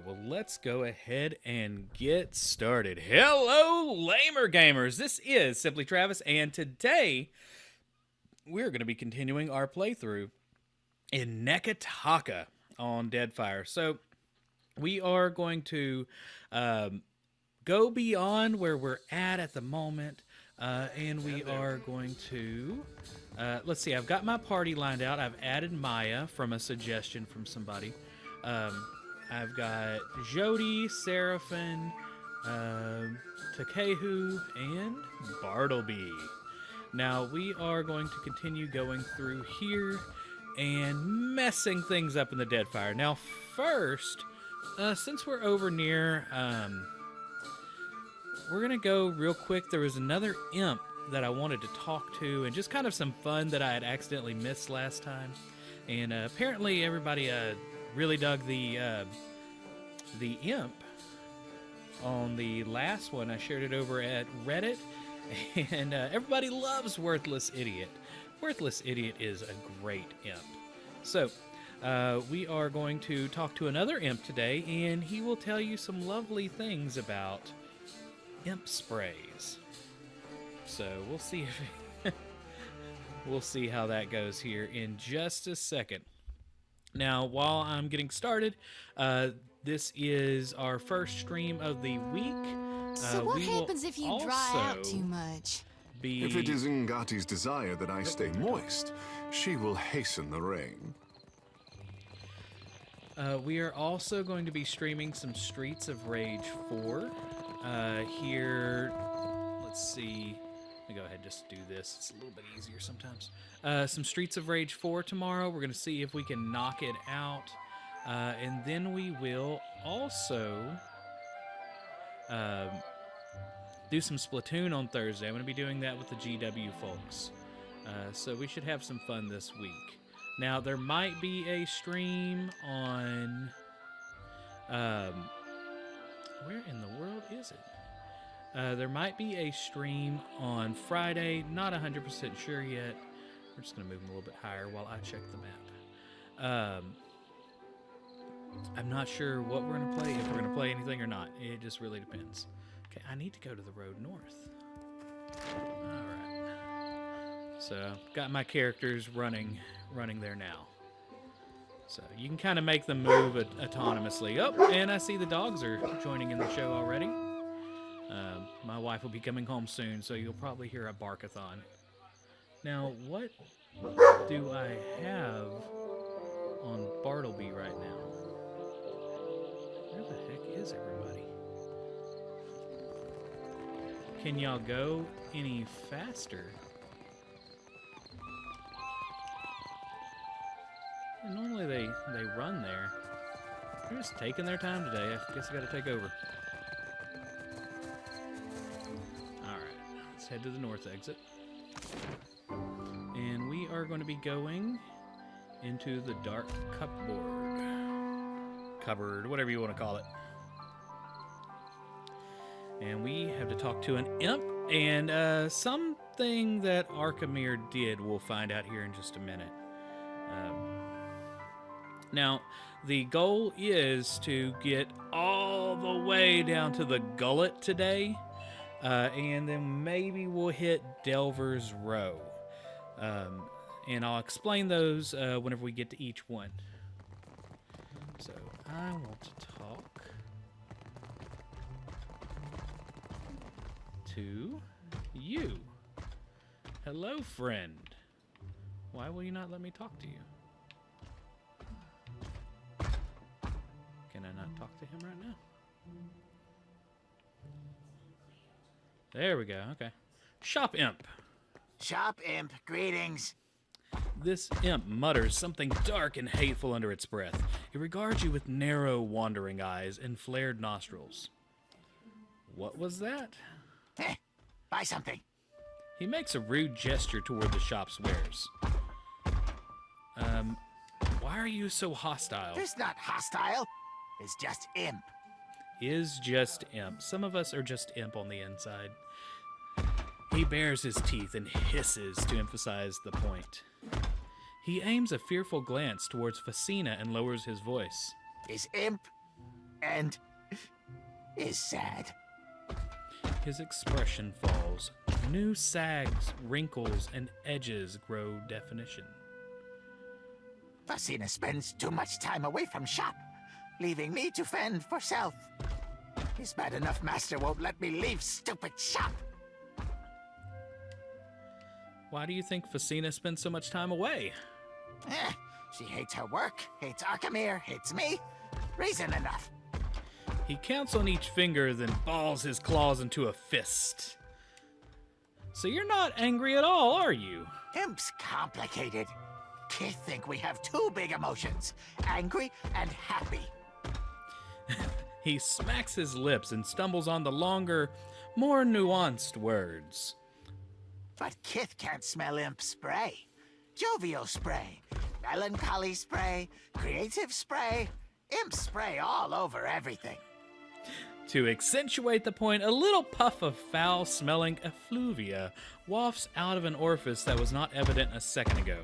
well, let's go ahead and get started. Hello, Lamer Gamers. This is Simply Travis, and today we're going to be continuing our playthrough in Neketaka on Deadfire. So we are going to go beyond where we're at the moment, and we are going to... let's see, I've got my party lined out. I've added Maya from a suggestion from somebody. I've got Jody, Seraphin, Takehu, and Bartleby. Now, we are going to continue going through here and messing things up in the Deadfire. Now, first, since we're over near... we're going to go real quick. There was another imp that I wanted to talk to, and just kind of some fun that I had accidentally missed last time. And apparently everybody really dug the imp on the last one. I shared it over at Reddit, and everybody loves Worthless Idiot. Worthless Idiot is a great imp. So we are going to talk to another imp today, and he will tell you some lovely things about imp sprays. So we'll see if we'll see how that goes here in just a second. Now, while I'm getting started, this is our first stream of the week. So what happens if you dry out too much? If it is Ngati's desire that I stay moist, she will hasten the rain. We are also going to be streaming some Streets of Rage 4 here. Let's see. Let me go ahead and just do this. It's a little bit easier sometimes. Some Streets of Rage 4 tomorrow. We're going to see if we can knock it out. And then we will also do some Splatoon on Thursday. I'm going to be doing that with the GW folks. So we should have some fun this week. Now, there might be a stream on... where in the world is it? There might be a stream on Friday. Not 100% sure yet. We're just going to move them a little bit higher while I check the map. I'm not sure what we're going to play, if we're going to play anything or not. It just really depends. Okay, I need to go to the road north. Alright. So, got my characters running there now. So, you can kind of make them move autonomously. Oh, and I see the dogs are joining in the show already. My wife will be coming home soon, so you'll probably hear a barkathon. Now, what do I have on Bartleby right now? Where the heck is everybody? Can y'all go any faster? And normally they run there. They're just taking their time today. I guess I gotta take over. Let's head to the north exit. And we are going to be going into the dark cupboard, whatever you want to call it. And we have to talk to an imp, and something that Archimere did we'll find out here in just a minute. Now, the goal is to get all the way down to the gullet today. And then maybe we'll hit Delver's Row. And I'll explain those whenever we get to each one. So, I want to talk to you. Hello, friend. Why will you not let me talk to you? Can I not talk to him right now? There we go, okay. Shop Imp. Shop Imp, greetings. This imp mutters something dark and hateful under its breath. It regards you with narrow, wandering eyes and flared nostrils. What was that? Buy something. He makes a rude gesture toward the shop's wares. Why are you so hostile? It's not hostile. It's just imp. Is just imp. Some of us are just imp on the inside. He bares his teeth and hisses to emphasize the point. He aims a fearful glance towards Facina and lowers his voice. Is imp end is sad. His expression falls. New sags, wrinkles, and edges grow definition. Fasina spends too much time away from shop, leaving me to fend for self. His bad enough master won't let me leave stupid shop. Why do you think Fasina spends so much time away? She hates her work, hates Archimere, hates me. Reason enough. He counts on each finger, then balls his claws into a fist. So you're not angry at all, are you? Imp's complicated. Kids think we have two big emotions, angry and happy. He smacks his lips and stumbles on the longer, more nuanced words. But Kith can't smell Imp spray. Jovial spray, melancholy spray, creative spray, Imp spray all over everything. To accentuate the point, a little puff of foul-smelling effluvia wafts out of an orifice that was not evident a second ago.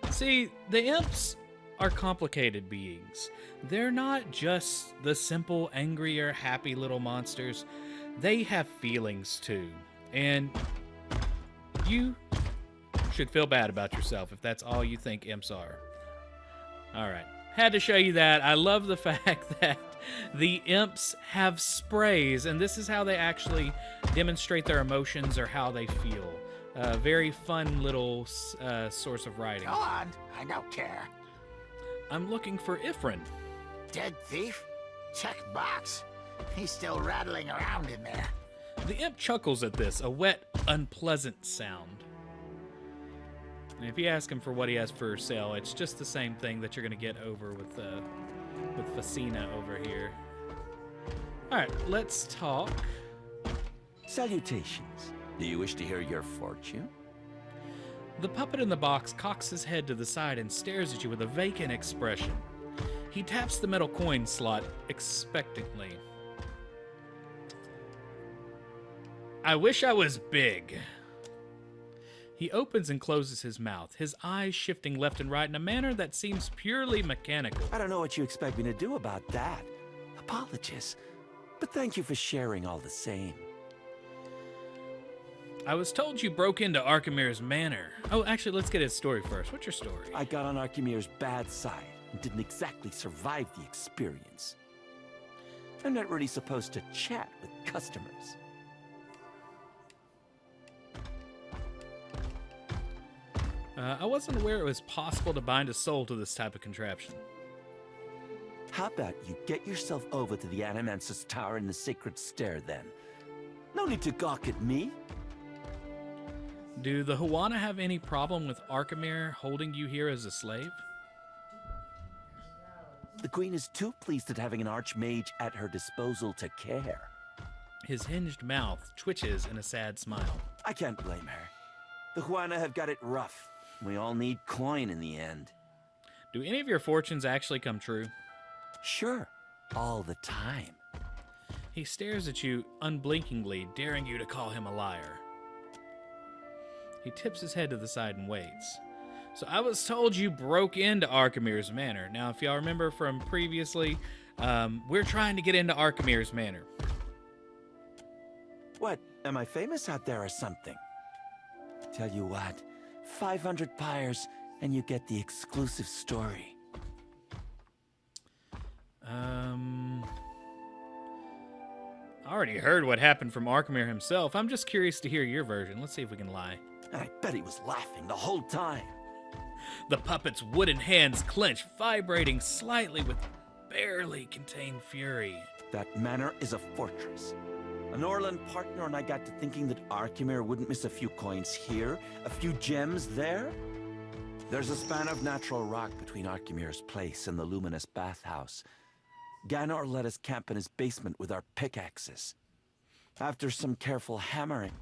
See, the imps are complicated beings. They're not just the simple, angry, or happy little monsters. They have feelings, too. And you should feel bad about yourself if that's all you think imps are. Alright, had to show you that. I love the fact that the imps have sprays, and this is how they actually demonstrate their emotions or how they feel. Very fun little source of writing. Go on, I don't care. I'm looking for Ifrin. Dead thief? Check box. He's still rattling around in there. The imp chuckles at this, a wet, unpleasant sound. And if you ask him for what he has for sale, it's just the same thing that you're going to get over with Fasina over here. Alright, let's talk. Salutations. Do you wish to hear your fortune? The puppet in the box cocks his head to the side and stares at you with a vacant expression. He taps the metal coin slot expectantly. I wish I was big. He opens and closes his mouth, his eyes shifting left and right in a manner that seems purely mechanical. I don't know what you expect me to do about that. Apologies. But thank you for sharing all the same. I was told you broke into Archimere's manor. Oh, actually, let's get his story first. What's your story? I got on Archimere's bad side and didn't exactly survive the experience. I'm not really supposed to chat with customers. I wasn't aware it was possible to bind a soul to this type of contraption. How about you get yourself over to the Animancer's Tower in the Sacred Stair, then? No need to gawk at me. Do the Huana have any problem with Archimere holding you here as a slave? The Queen is too pleased at having an Archmage at her disposal to care. His hinged mouth twitches in a sad smile. I can't blame her. The Huana have got it rough. We all need coin in the end. Do any of your fortunes actually come true? Sure, all the time. He stares at you unblinkingly, daring you to call him a liar. He tips his head to the side and waits. So I was told you broke into Archimere's manor. Now, if y'all remember from previously, we're trying to get into Archimere's manor. What, am I famous out there or something? Tell you what, 500 pyres and you get the exclusive story. I already heard what happened from Archimere himself. I'm just curious to hear your version. Let's see if we can lie. I bet he was laughing the whole time. The puppet's wooden hands clench, vibrating slightly with barely contained fury. That manor is a fortress. An Orland partner and I got to thinking that Archimere wouldn't miss a few coins here, a few gems there. There's a span of natural rock between Archimere's place and the luminous bathhouse. Ganor let us camp in his basement with our pickaxes. After some careful hammering,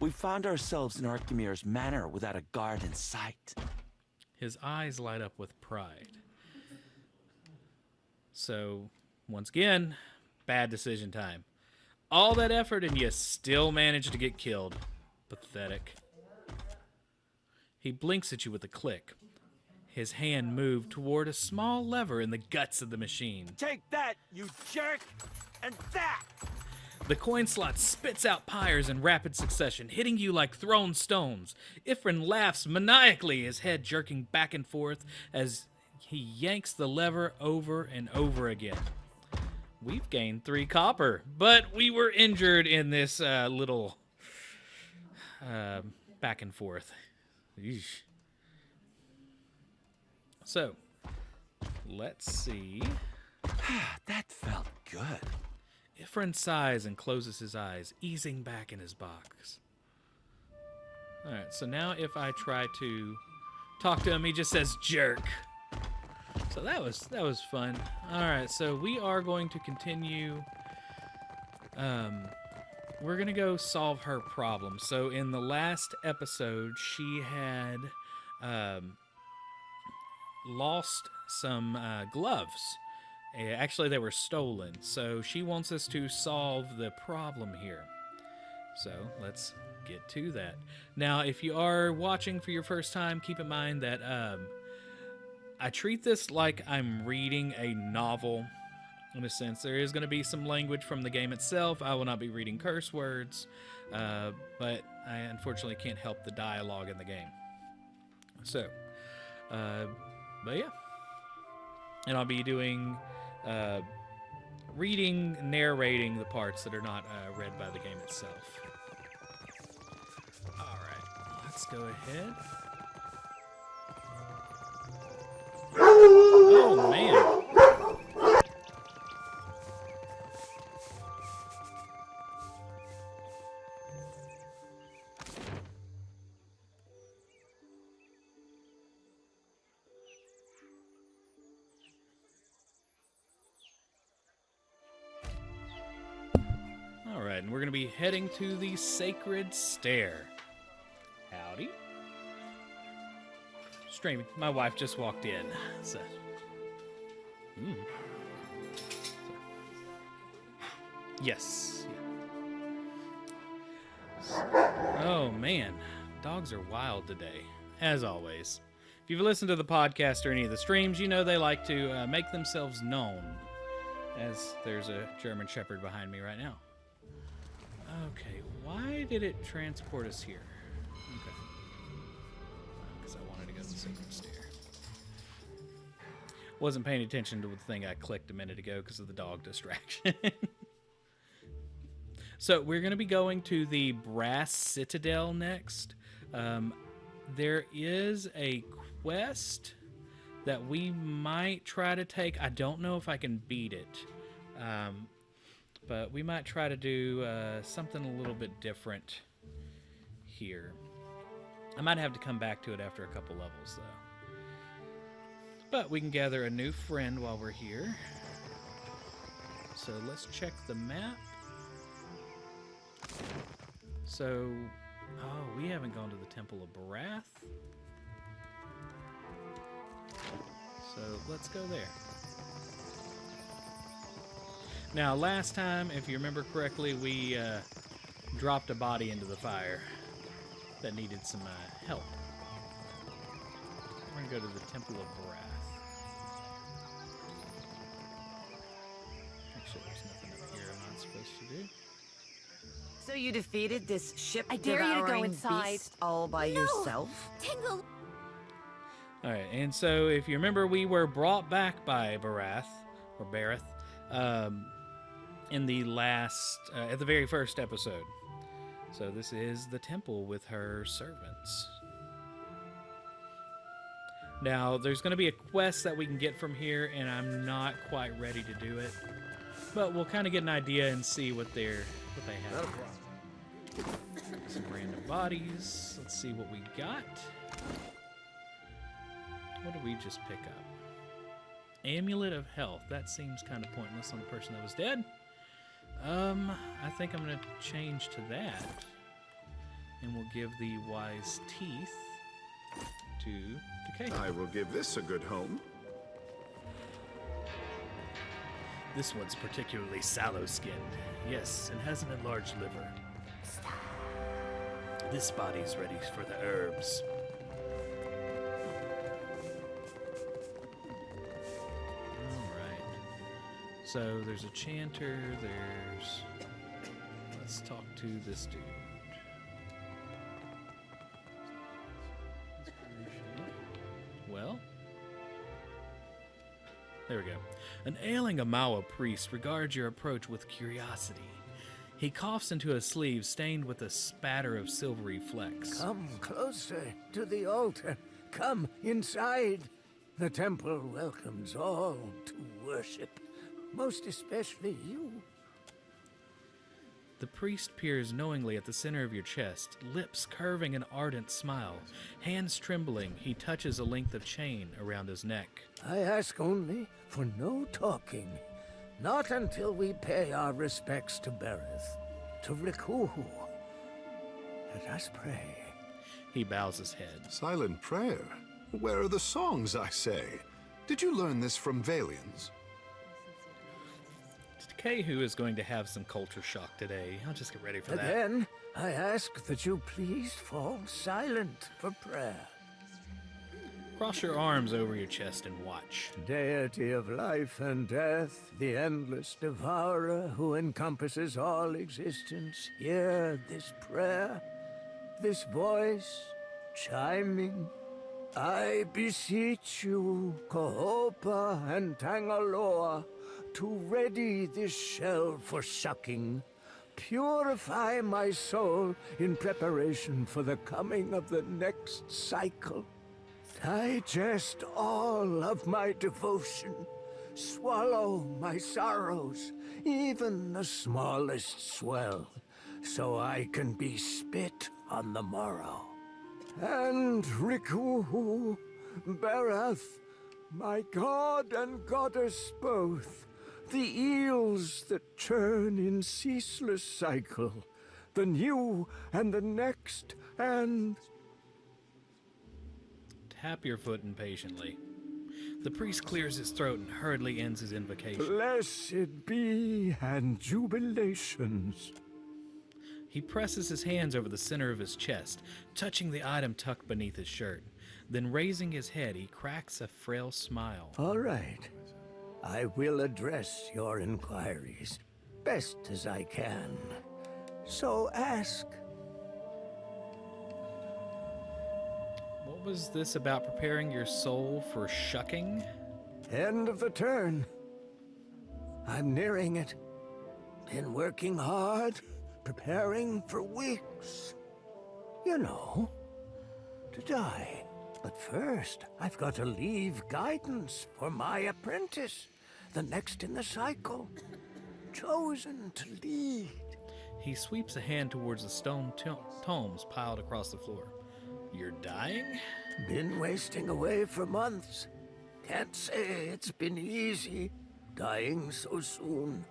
we found ourselves in Archimere's manor without a guard in sight. His eyes light up with pride. So, once again, bad decision time. All that effort and you still managed to get killed. Pathetic. He blinks at you with a click. His hand moved toward a small lever in the guts of the machine. Take that, you jerk! And that! The coin slot spits out pyres in rapid succession, hitting you like thrown stones. Ifrin laughs maniacally, his head jerking back and forth as he yanks the lever over and over again. We've gained 3 copper, but we were injured in this little back and forth. Eesh. So, let's see. That felt good. Ifrin sighs and closes his eyes, easing back in his box. Alright, so now if I try to talk to him, he just says jerk. So that was fun. Alright, so we are going to continue. We're going to go solve her problem. So in the last episode, she had lost some gloves. Actually, they were stolen. So she wants us to solve the problem here. So let's get to that. Now, if you are watching for your first time, keep in mind that I treat this like I'm reading a novel. In a sense, there is going to be some language from the game itself. I will not be reading curse words, but I unfortunately can't help the dialogue in the game. So, but yeah. And I'll be doing reading, narrating the parts that are not read by the game itself. Alright, let's go ahead. Oh, man. Alright, and we're going to be heading to the Sacred Stair. Howdy. Streaming. My wife just walked in. So. Yes. Oh, man. Dogs are wild today, as always. If you've listened to the podcast or any of the streams, you know they like to make themselves known. As there's a German Shepherd behind me right now. Okay, why did it transport us here? Okay. Because I wanted to go to the Sacred Stair. Wasn't paying attention to the thing I clicked a minute ago because of the dog distraction. So we're going to be going to the Brass Citadel next. There is a quest that we might try to take. I don't know if I can beat it. But we might try to do something a little bit different here. I might have to come back to it after a couple levels, though. But we can gather a new friend while we're here. So let's check the map. So, oh, we haven't gone to the Temple of Barath. So let's go there. Now, last time, if you remember correctly, we dropped a body into the fire that needed some help. We're going to go to the Temple of Barath. Actually, there's nothing up here I'm not supposed to do. So you defeated this ship I dare you to go devouring inside. beast all by yourself? Tingle. Alright, and so if you remember, we were brought back by Barath, or Bareth, in the last, at the very first episode. So this is the temple with her servants. Now, there's going to be a quest that we can get from here, and I'm not quite ready to do it. But we'll kind of get an idea and see what they have. Some random bodies. Let's see what we got. What did we just pick up? Amulet of Health. That seems kind of pointless on the person that was dead. I think I'm going to change to that. And we'll give the Wise Teeth to Decay. I will give this a good home. This one's particularly sallow-skinned. Yes, and has an enlarged liver. This body's ready for the herbs. So there's a chanter, there's... Let's talk to this dude. Well... There we go. An ailing Amawa priest regards your approach with curiosity. He coughs into a sleeve stained with a spatter of silvery flecks. Come closer to the altar. Come inside. The temple welcomes all to worship, most especially you. The priest peers knowingly at the center of your chest, lips curving an ardent smile. Hands trembling, he touches a length of chain around his neck. I ask only for no talking. Not until we pay our respects to Bereth, to Rikuhu. Let us pray. He bows his head. Silent prayer? Where are the songs, I say? Did you learn this from Valians? Kehu is going to have some culture shock today. I'll just get ready for that. Again, I ask that you please fall silent for prayer. Cross your arms over your chest and watch. Deity of life and death, the endless devourer who encompasses all existence, hear this prayer, this voice chiming. I beseech you, Kohopa and Tangaloa, to ready this shell for sucking. Purify my soul in preparation for the coming of the next cycle. Digest all of my devotion. Swallow my sorrows, even the smallest swell, so I can be spit on the morrow. And Rikuhu, Bereth, my god and goddess both, the eels that churn in ceaseless cycle, the new and the next, and... Tap your foot impatiently. The priest clears his throat and hurriedly ends his invocation. Blessed be and jubilations. He presses his hands over the center of his chest, touching the item tucked beneath his shirt. Then raising his head, he cracks a frail smile. All right. I will address your inquiries best as I can. So ask. What was this about preparing your soul for shucking? End of the turn. I'm nearing it. Been working hard, preparing for weeks. You know, to die. But first, I've got to leave guidance for my apprentice, the next in the cycle. Chosen to lead. He sweeps a hand towards the stone tomes piled across the floor. You're dying? Been wasting away for months. Can't say it's been easy, dying so soon.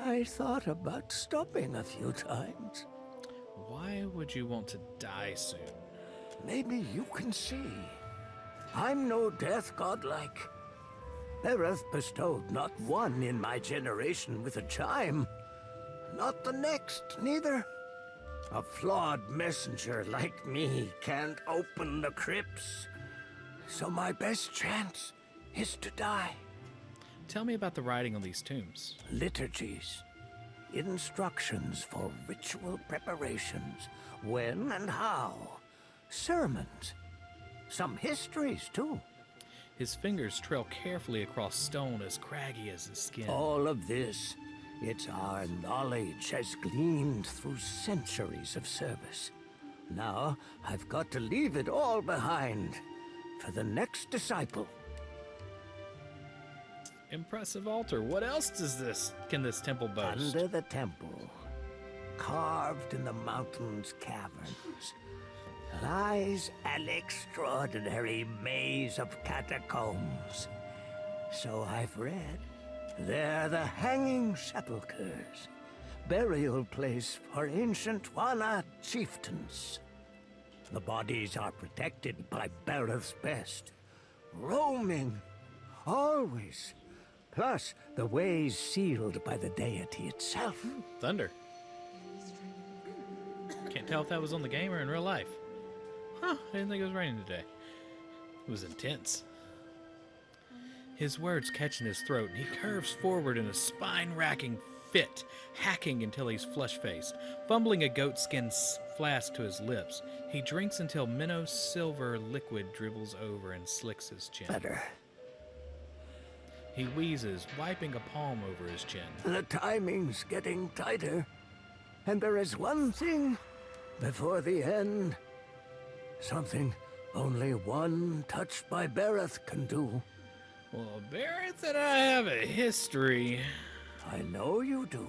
I thought about stopping a few times. Why would you want to die soon? Maybe you can see. I'm no death godlike. Bereth bestowed not one in my generation with a chime. Not the next, neither. A flawed messenger like me can't open the crypts. So my best chance is to die. Tell me about the writing on these tombs. Liturgies. Instructions for ritual preparations. When and how. Sermons. Some histories, too. His fingers trail carefully across stone as craggy as his skin. All of this, it's our knowledge has gleaned through centuries of service. Now, I've got to leave it all behind for the next disciple. Impressive altar. What else can this temple boast? Under the temple, carved in the mountain's caverns, lies an extraordinary maze of catacombs. So I've read. They're the hanging sepulchres, burial place for ancient Wana chieftains. The bodies are protected by Bereth's best, roaming, always. Plus, the ways sealed by the deity itself. Thunder. Can't tell if that was on the game or in real life. Huh, I didn't think it was raining today. It was intense. His words catch in his throat, and he curves forward in a spine-racking fit, hacking until he's flush-faced. Fumbling a goatskin flask to his lips, he drinks until minnow silver liquid dribbles over and slicks his chin. Better. He wheezes, wiping a palm over his chin. The timing's getting tighter. And there is one thing before the end. Something only one touched by Bereth can do. Well, Barrett and I have a history. I know you do.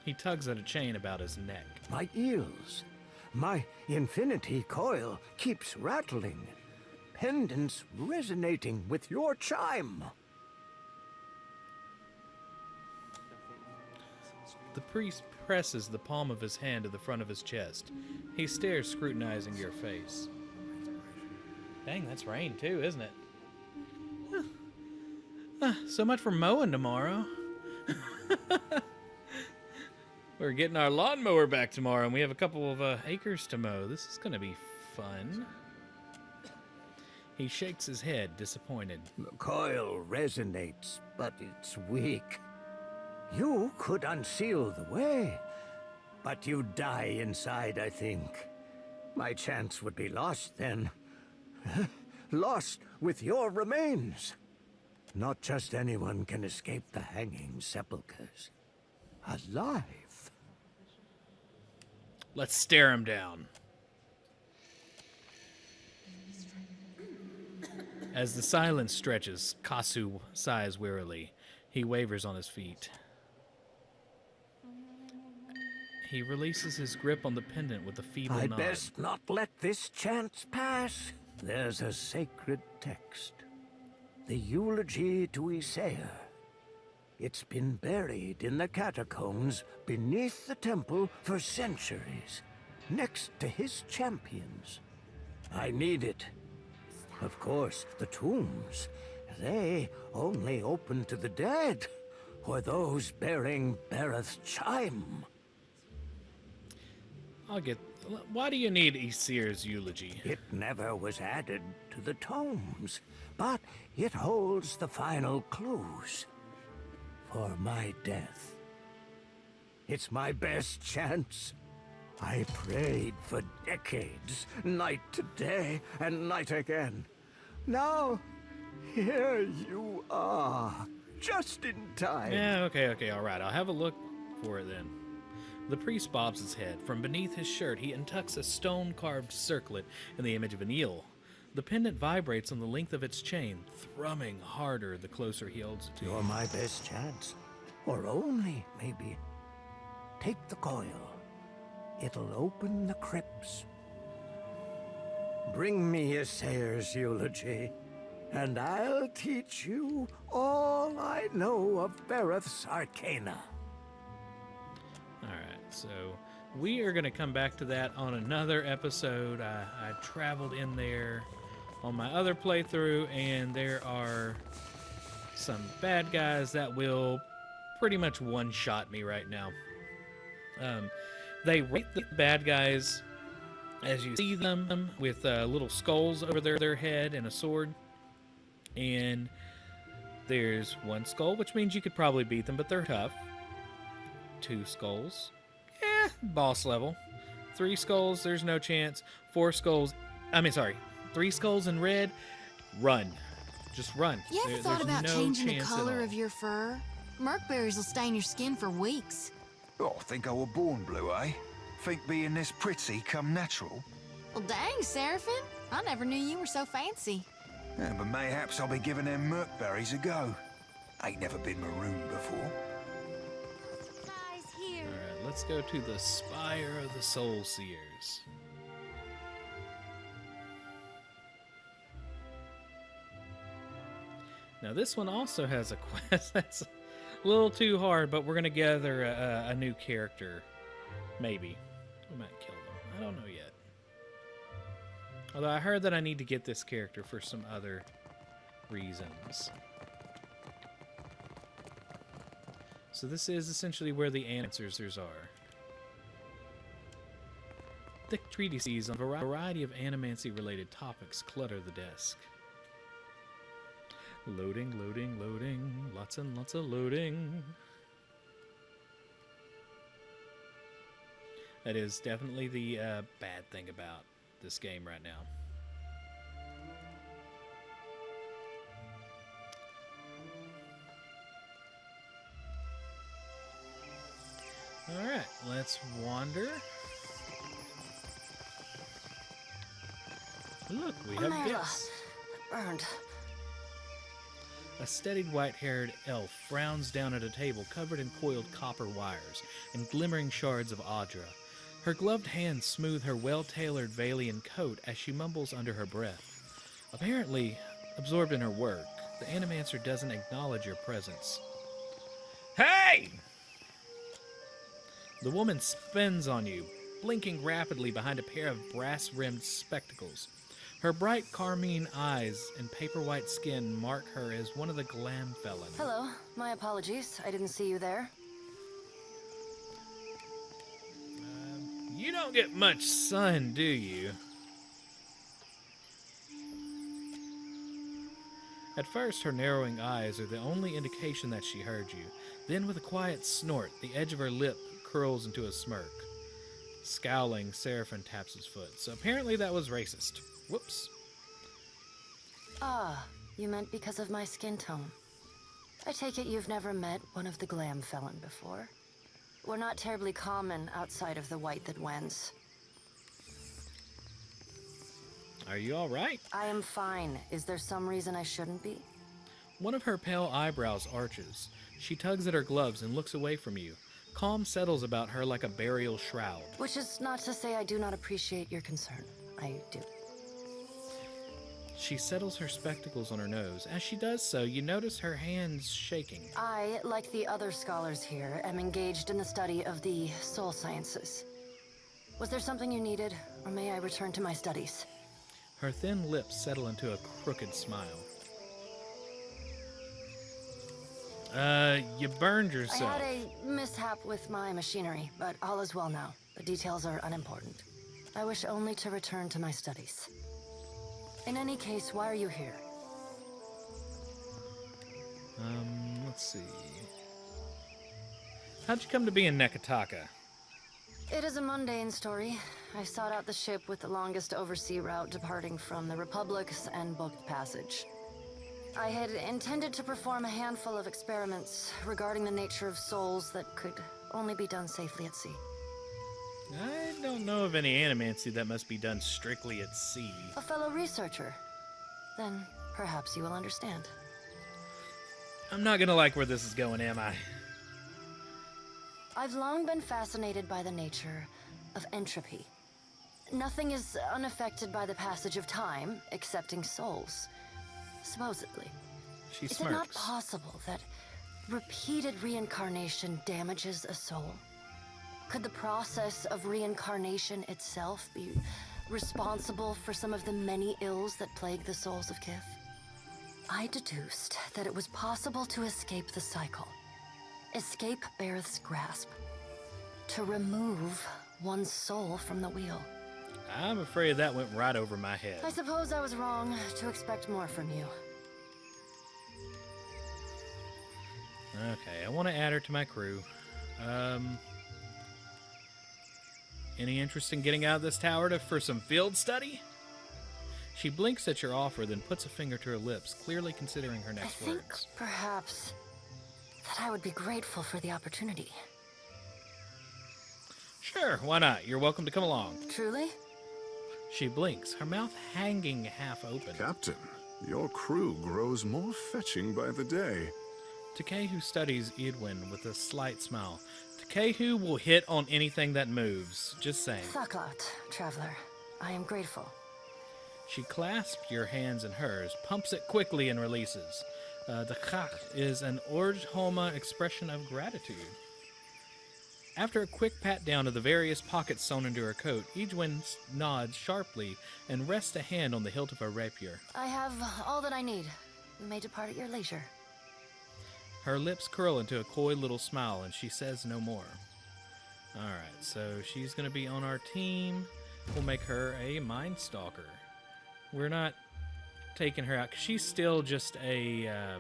He tugs at a chain about his neck. My eels. My infinity coil keeps rattling. Pendants resonating with your chime. The priest presses the palm of his hand to the front of his chest. He stares, scrutinizing your face. Dang, that's rain too, isn't it? So much for mowing tomorrow. We're getting our lawnmower back tomorrow, and we have a couple of acres to mow. This is going to be fun. He shakes his head, disappointed. The coil resonates, but it's weak. You could unseal the way, but you'd die inside, I think. My chance would be lost then. Lost with your remains. Not just anyone can escape the hanging sepulchres. Alive. Let's stare him down. As the silence stretches, Kasu sighs wearily. He wavers on his feet. He releases his grip on the pendant with a feeble nod. I'd best not let this chance pass. There's a sacred text. The eulogy to Isaiah. It's been buried in the catacombs beneath the temple for centuries, next to his champions. I need it. Of course, the tombs, they only open to the dead, or those bearing Bereth's chime. Why do you need Aesir's eulogy? It never was added to the tomes, but it holds the final clues for my death. It's my best chance. I prayed for decades, night to day and night again. Now, here you are, just in time. Yeah, okay, all right. I'll have a look for it then. The priest bobs his head. From beneath his shirt, he untucks a stone-carved circlet in the image of an eel. The pendant vibrates on the length of its chain, thrumming harder the closer he holds it to. You're my best chance. Or only, maybe. Take the coil. It'll open the crypts. Bring me Aesir's eulogy, and I'll teach you all I know of Bereth's arcana. Alright, so we are going to come back to that on another episode. I traveled in there on my other playthrough, and there are some bad guys that will pretty much one-shot me right now. They rate the bad guys as you see them with little skulls over their head and a sword. And there's one skull, which means you could probably beat them, but they're tough. 2 skulls, boss level. 3 skulls, there's no chance. 3 skulls in red, run. Just run. You ever thought about changing the color of your fur? Merkberries will stain your skin for weeks. Oh, think I were born blue, eh? Think being this pretty come natural? Well, dang, Seraphim. I never knew you were so fancy. Yeah, but mayhaps I'll be giving them merkberries a go. Ain't never been marooned before. Alright, let's go to the Spire of the Soul Seers. Now this one also has a quest that's a little too hard, but we're going to gather a new character. Maybe. We might kill them. I don't know yet. Although I heard that I need to get this character for some other reasons. So this is essentially where the answers are. Thick treatises on a variety of animancy-related topics clutter the desk. Loading, loading, loading. Lots and lots of loading. That is definitely the bad thing about this game right now. Alright, let's wander. Look, we have this. Burned. A steadied white-haired elf frowns down at a table covered in coiled copper wires and glimmering shards of Audra. Her gloved hands smooth her well-tailored Valian coat as she mumbles under her breath. Apparently, absorbed in her work, the Animancer doesn't acknowledge your presence. Hey! The woman spins on you, blinking rapidly behind a pair of brass-rimmed spectacles. Her bright carmine eyes and paper-white skin mark her as one of the glam felons. Hello, my apologies. I didn't see you there. You don't get much sun, do you? At first, her narrowing eyes are the only indication that she heard you. Then, with a quiet snort, the edge of her lip curls into a smirk. Scowling, Seraphim taps his foot. So apparently that was racist. Whoops. Ah, you meant because of my skin tone. I take it you've never met one of the glam felon before. We're not terribly common outside of the white that wins. Are you all right? I am fine. Is there some reason I shouldn't be? One of her pale eyebrows arches. She tugs at her gloves and looks away from you. Calm settles about her like a burial shroud. Which is not to say I do not appreciate your concern. I do. She settles her spectacles on her nose. As she does so, you notice her hands shaking. I, like the other scholars here, am engaged in the study of the soul sciences. Was there something you needed, or may I return to my studies? Her thin lips settle into a crooked smile. You burned yourself. I had a mishap with my machinery, but all is well now. The details are unimportant. I wish only to return to my studies. In any case, why are you here? Let's see. How'd you come to be in Neketaka? It is a mundane story. I sought out the ship with the longest oversea route departing from the Republics and booked passage. I had intended to perform a handful of experiments regarding the nature of souls that could only be done safely at sea. I don't know of any animancy that must be done strictly at sea. A fellow researcher. Then perhaps you will understand. I'm not gonna like where this is going, am I? I've long been fascinated by the nature of entropy. Nothing is unaffected by the passage of time, excepting souls. Supposedly. She Is it not smirks. possible that repeated reincarnation damages a soul? Could the process of reincarnation itself be responsible for some of the many ills that plague the souls of Kith? I deduced that it was possible to escape the cycle, escape Bareth's grasp, to remove one's soul from the wheel. I'm afraid that went right over my head. I suppose I was wrong to expect more from you. Okay, I want to add her to my crew. Any interest in getting out of this tower for some field study? She blinks at your offer, then puts a finger to her lips, clearly considering her I next think words. perhaps that I would be grateful for the opportunity. Sure, why not? You're welcome to come along. Truly? She blinks, her mouth hanging half open. Captain, your crew grows more fetching by the day. Takehu studies Edwin with a slight smile. Takehu will hit on anything that moves. Just saying. Thaklat, traveler. I am grateful. She clasps your hands in hers, pumps it quickly, and releases. The khak is an Ordhoma expression of gratitude. After a quick pat down of the various pockets sewn into her coat, Edwin nods sharply and rests a hand on the hilt of her rapier. I have all that I need. You may depart at your leisure. Her lips curl into a coy little smile, and she says no more. Alright, so she's going to be on our team. We'll make her a Mind Stalker. We're not taking her out, 'cause she's still just a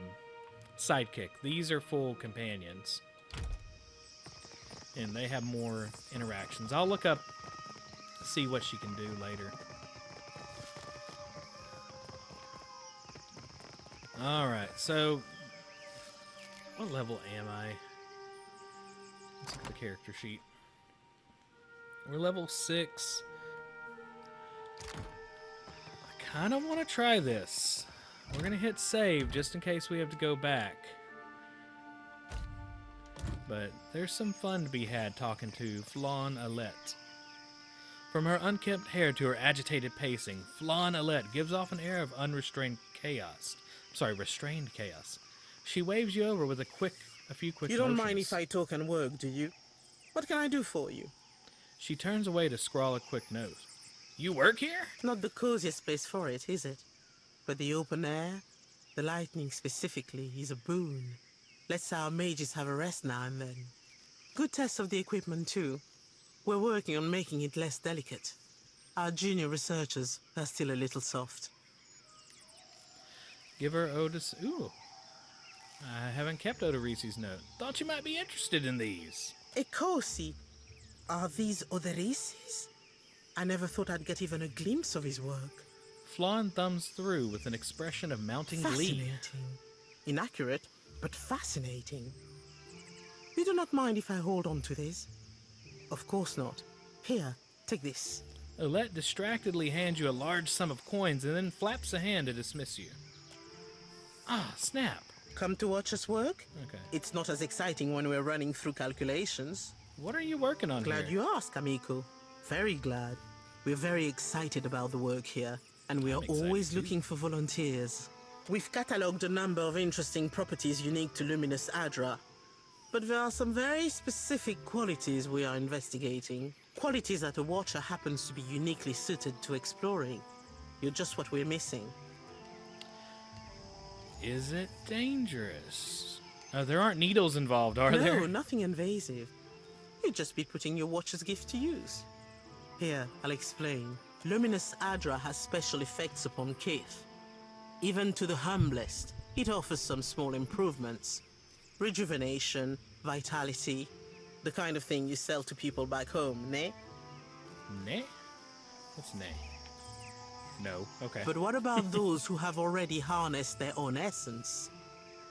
sidekick. These are full companions. And they have more interactions. I'll look up, see what she can do later. Alright, so what level am I? Let's look at the character sheet. We're level 6. I kind of want to try this. We're going to hit save just in case we have to go back. But there's some fun to be had talking to Flawn Alette. From her unkempt hair to her agitated pacing, Flawn Alette gives off an air of unrestrained chaos. Restrained chaos. She waves you over with a few quick You don't motions. mind if I talk and work, do you? What can I do for you? She turns away to scrawl a quick note. You work here? Not the coziest place for it, is it? But the open air, the lightning specifically, is a boon. Lets our mages have a rest now and then. Good test of the equipment too. We're working on making it less delicate. Our junior researchers are still a little soft. Give her Otis. Ooh. I haven't kept Odorice's note. Thought you might be interested in these. Ekosi, are these Odorice's? I never thought I'd get even a glimpse of his work. Flawn thumbs through with an expression of mounting glee. Fascinating. Inaccurate, but fascinating. You do not mind if I hold on to this? Of course not. Here, take this. Olette distractedly hands you a large sum of coins and then flaps a hand to dismiss you. Ah, snap. Come to watch us work? Okay. It's not as exciting when we're running through calculations. What are you working on Glad here? you asked, amico. Very glad. We're very excited about the work here, and we are always looking for volunteers. We've catalogued a number of interesting properties unique to Luminous Adra, but there are some very specific qualities we are investigating. Qualities that a watcher happens to be uniquely suited to exploring. You're just what we're missing. Is it dangerous? There aren't needles involved, are there? No, nothing invasive. You'd just be putting your watcher's gift to use. Here, I'll explain. Luminous Adra has special effects upon Kith. Even to the humblest, it offers some small improvements. Rejuvenation, vitality, the kind of thing you sell to people back home, ne? Ne? What's ne? No, okay. But what about those who have already harnessed their own essence?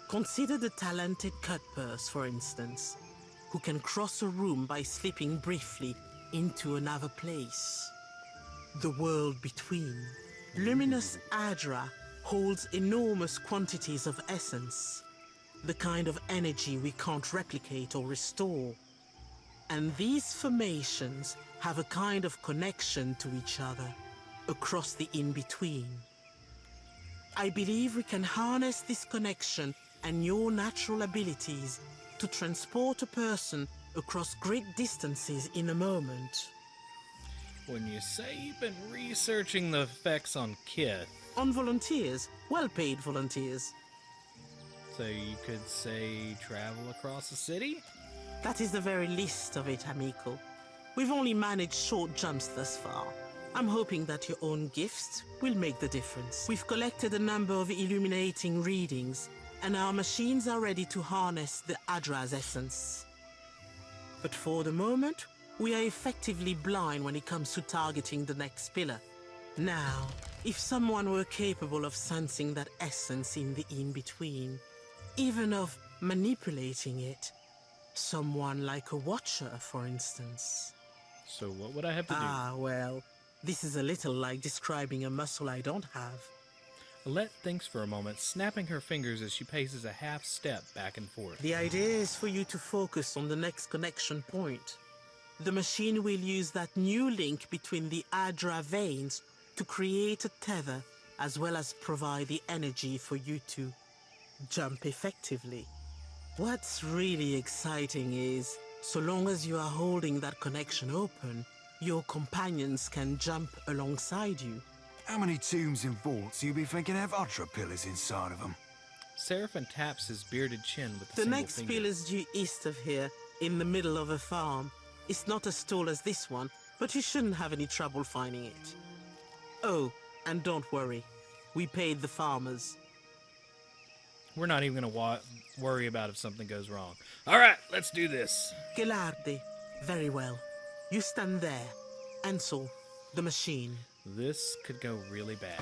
Consider the talented Cutpurse, for instance, who can cross a room by slipping briefly into another place. The world between. Luminous Adra holds enormous quantities of essence, the kind of energy we can't replicate or restore. And these formations have a kind of connection to each other across the in-between. I believe we can harness this connection and your natural abilities to transport a person across great distances in a moment. When you say you've been researching the effects on Kith, On volunteers, well-paid volunteers. so you could say travel across the city? That is the very least of it, amico. We've only managed short jumps thus far. I'm hoping that your own gifts will make the difference. We've collected a number of illuminating readings, and our machines are ready to harness the Adra's essence. But for the moment, we are effectively blind when it comes to targeting the next pillar. Now, if someone were capable of sensing that essence in the in-between, even of manipulating it, someone like a watcher, for instance. So what would I have to do? Ah, well, this is a little like describing a muscle I don't have. Alette thinks for a moment, snapping her fingers as she paces a half step back and forth. The idea is for you to focus on the next connection point. The machine will use that new link between the Adra veins to create a tether, as well as provide the energy for you to jump effectively. What's really exciting is, so long as you are holding that connection open, your companions can jump alongside you. How many tombs and vaults you be thinking have Adra pillars inside of them? Seraphim taps his bearded chin with a The single next finger. pill is due east of here, in the middle of a farm. It's not as tall as this one, but you shouldn't have any trouble finding it. Oh, and don't worry. We paid the farmers. We're not even going to worry about if something goes wrong. All right, let's do this. Gelardi. Very well. You stand there. Ansel, the machine. This could go really bad.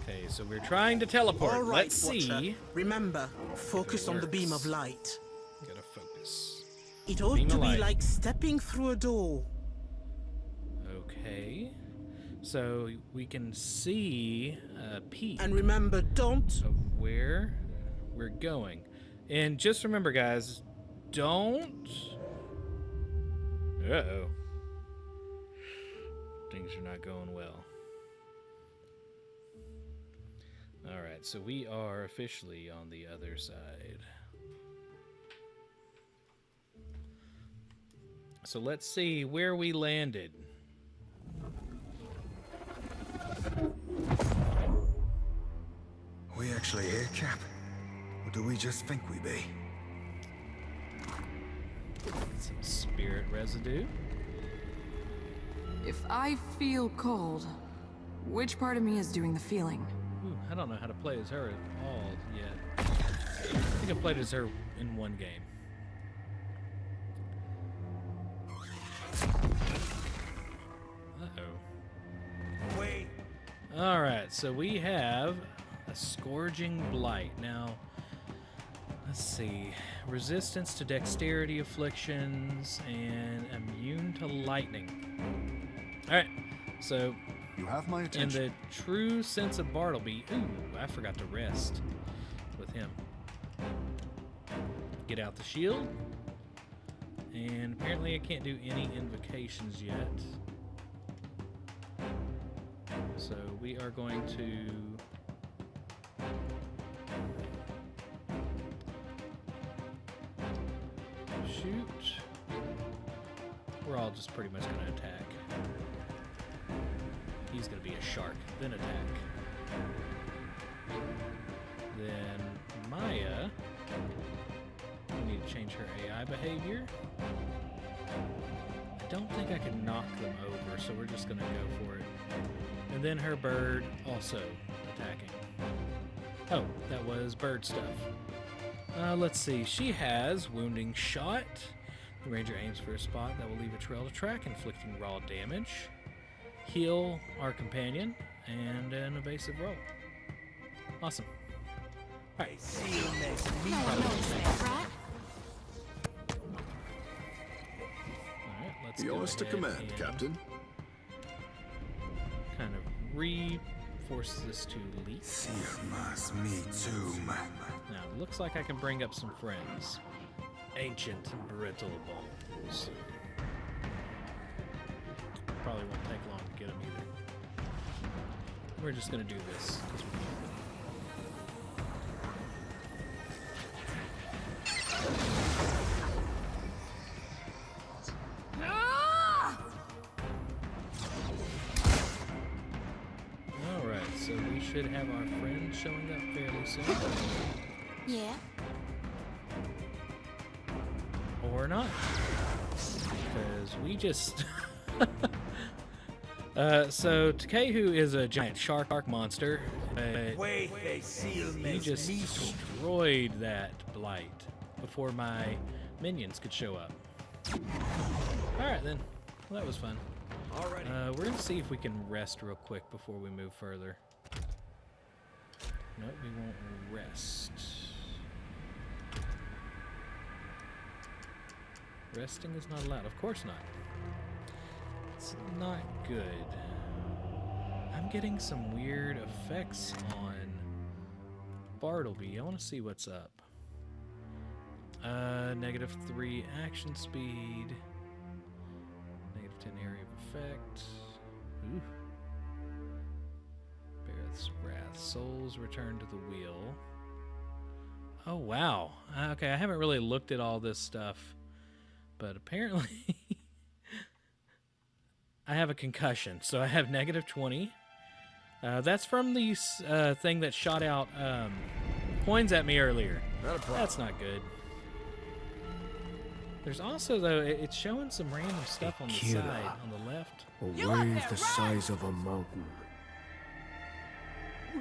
Okay, so we're trying to teleport. All right, Let's see. Watcher. Remember, focus on the beam of light. Gotta focus. It ought Beam to of be light. like stepping through a door. Okay. So we can see a peek And remember, don't... of where we're going. And just remember, guys, don't... Uh-oh. Things are not going well. Alright, so we are officially on the other side. So let's see where we landed. We actually here, Cap? Or do we just think we be? Some spirit residue. If I feel cold, which part of me is doing the feeling? Ooh, I don't know how to play as her at all yet. I think I played as her in one game. Uh-oh. Wait. Alright, so we have a Scourging Blight. Now, let's see. Resistance to dexterity afflictions and immune to lightning. Alright, so You have my in attention. the true sense of Bartleby, ooh, I forgot to rest with him. Get out the shield. And apparently I can't do any invocations yet. So we are going to shoot. We're all just pretty much going to attack. He's going to be a shark, then attack. Then Maya, we need to change her AI behavior. I don't think I can knock them over, so we're just going to go for it. And then her bird also attacking. Oh, that was bird stuff. Let's see. She has Wounding Shot. The ranger aims for a spot that will leave a trail to track, inflicting raw damage. Heal our companion, and an evasive roll. Awesome. Alright. No one noticed that, right? Alright, let's go Yours to ahead command, and Captain. kind of re-force this to leap. Me too, man. Now, it looks like I can bring up some friends. Ancient Brittle Bones. Probably won't take long to get them either. We're just gonna do this. 'Cause Alright, so we should have our friend showing up fairly soon. Yeah. Or not. Because we just... so Takehu is a giant shark monster. Wait, they seal He just destroyed that blight before my minions could show up. Alright then. Well, that was fun. Alrighty. We're gonna see if we can rest real quick before we move further. Nope, we won't rest. Resting is not allowed. Of course not. It's not good. I'm getting some weird effects on Bartleby. I want to see what's up. -3 action speed. -10 area of effect. Ooh. Barrett's Wrath. Souls return to the wheel. Oh, wow. Okay, I haven't really looked at all this stuff. But apparently, I have a concussion, so I have -20. That's from the thing that shot out coins at me earlier. That's not good. There's also, though, it's showing some random stuff on the side, on the left. A wave the size of a mountain.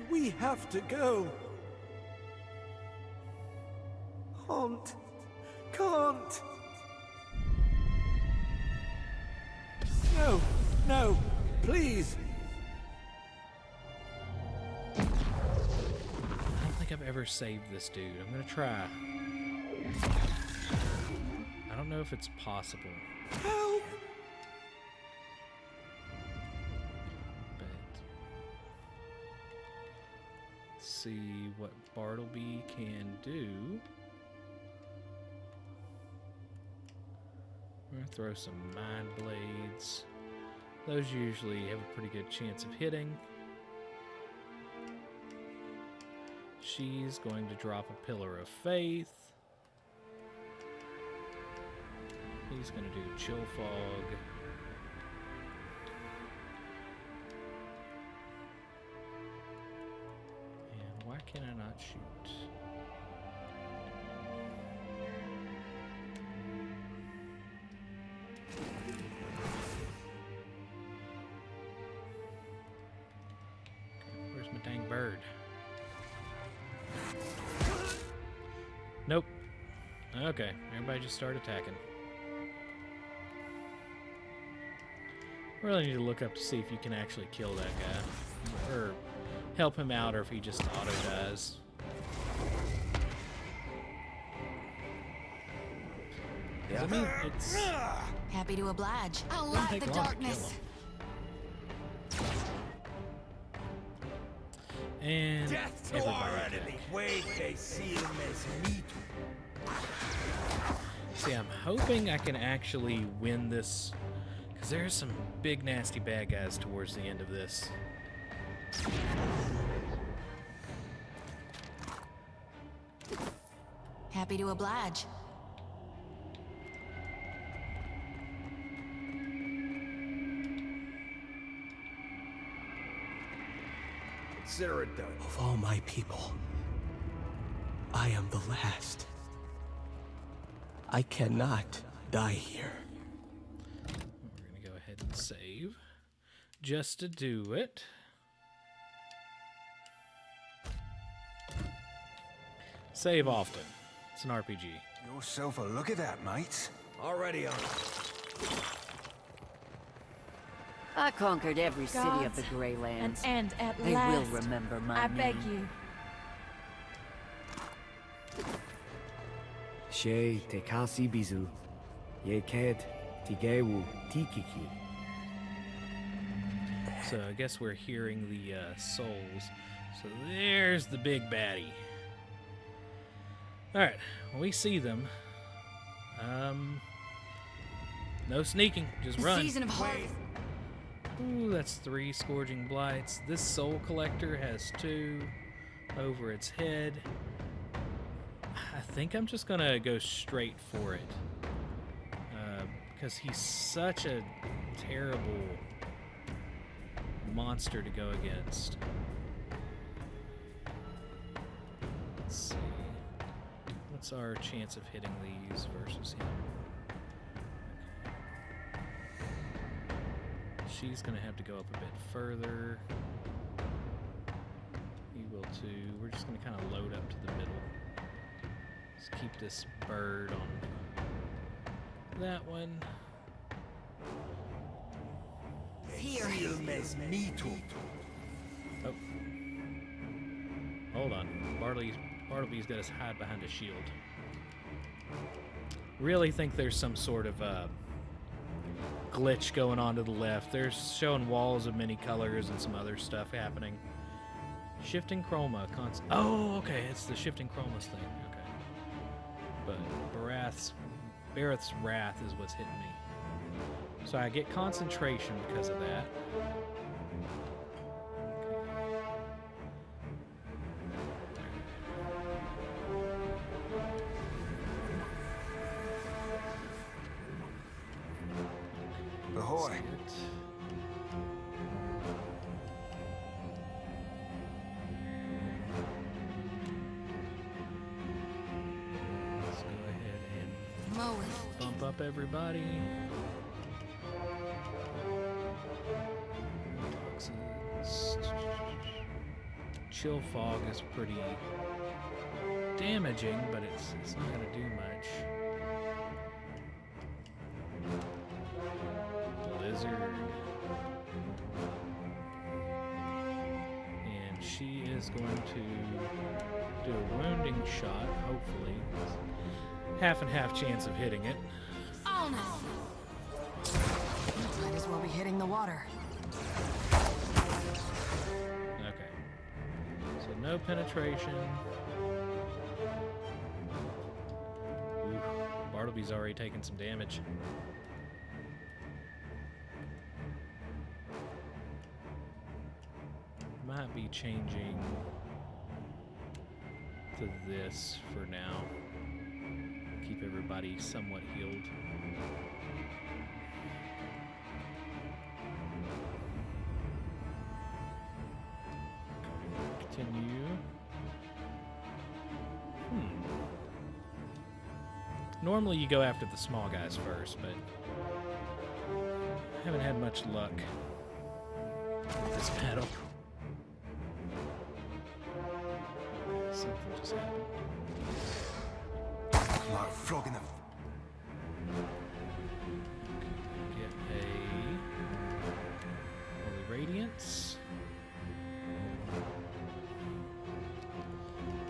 We have to go. Can't. No, please. I don't think I've ever saved this dude. I'm gonna try. I don't know if it's possible. Help! But let's see what Bartleby can do. We're gonna throw some mind blades. Those usually have a pretty good chance of hitting. She's going to drop a pillar of faith. He's going to do chill fog. And why can I not shoot? Okay, where's my dang bird? Nope. Okay, everybody just start attacking. Really need to look up to see if you can actually kill that guy. Or help him out, or if he just auto-dies. I mean, it's... Happy to oblige. I like the darkness. And Death to our enemy. Wait, they see him as meat. See, I'm hoping I can actually win this, because there's some big nasty bad guys towards the end of this. Happy to oblige. Consider it done. Of all my people, I am the last. I cannot die here. We're going to go ahead and save, just to do it. Save often. It's an RPG. Yourself a look at that, mate. Already on. I conquered every city of the Greylands. And at they last, will remember my I name. beg you. She te kasi bizu. Ye ked tigewu tikiki. So I guess we're hearing the souls. So there's the big baddie. Alright, we see them. No sneaking, just run. Season of harvest. Ooh, that's 3 Scourging Blights. This Soul Collector has 2 over its head. I think I'm just gonna go straight for it. Because he's such a terrible monster to go against. Let's see. What's our chance of hitting these versus him? She's gonna have to go up a bit further. He will too. We're just gonna kind of load up to the middle. Let's keep this bird on that one. Here. Oh. Hold on. Bartleby's got us hide behind a shield. Really think there's some sort of glitch going on to the left. They're showing walls of many colors and some other stuff happening. Shifting chroma. Oh, okay. It's the shifting chromas thing. Okay. But Bareth's wrath is what's hitting me. So I get concentration because of that. Ahoy. Let's go ahead and Mow it. bump up everybody. Toxins. Chill fog is pretty damaging, but it's not going to do much. Blizzard. And she is going to do a wounding shot, hopefully. Half and half chance of hitting it. Oh no! Might as well be hitting the water. Okay. So no penetration. Ooh, Bartleby's already taken some damage. Might be changing to this for now. Keep everybody somewhat healed. Continue. Normally you go after the small guys first, but haven't had much luck with this battle. Something just happened. Like flogging them. Get a Holy Radiance.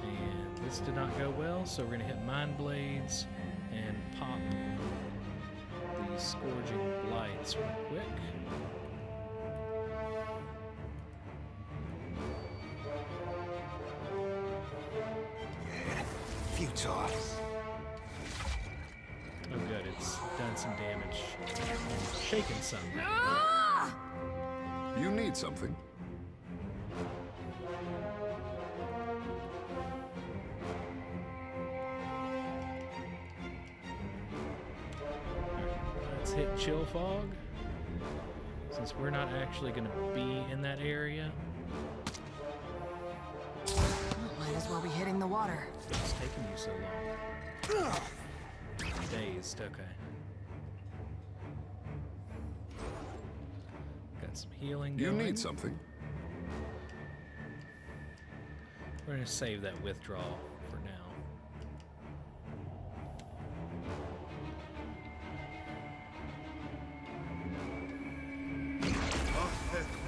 And this did not go well, so we're going to hit Mind Blades and pop the Scourging Blights real quick. Futile. Oh good, it's done some damage. Shaken some. You need something? Let's hit Chill Fog. Since we're not actually going to be in that area. Might as well be hitting the water. It's taking you so long. Dazed, okay. Got some healing going. You need something? We're going to save that withdrawal for now.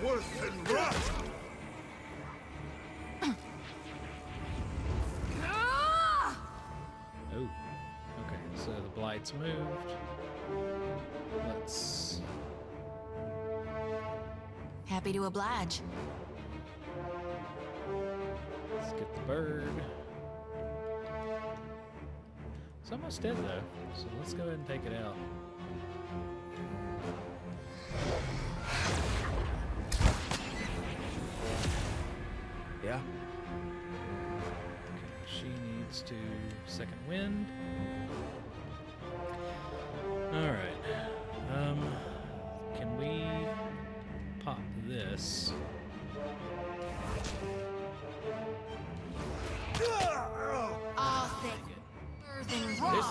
Worth and rust. Oh, okay, so the Blight's moved. Let's... Happy to oblige. Let's get the bird. It's almost dead though, so let's go ahead and take it out. Yeah? Okay, she needs to second wind. Alright. Can we pop this? Oh, thank earth and rock.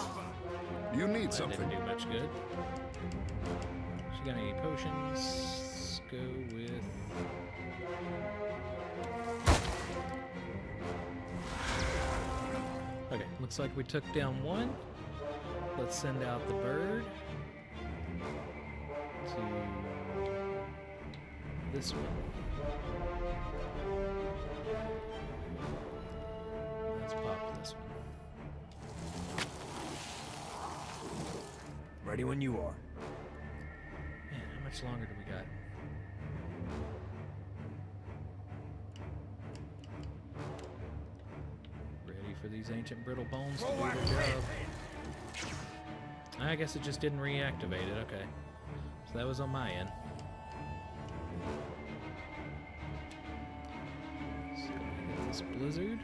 You need That something? didn't do much good. She got any potions? Go with... Okay, looks like we took down one. Let's send out the bird to this one. Let's pop this one. Ready when you are. Man, how much longer do we got? Ready for these ancient brittle bones to do their job. I guess it just didn't reactivate it, okay. So that was on my end. So I'm gonna hit this blizzard.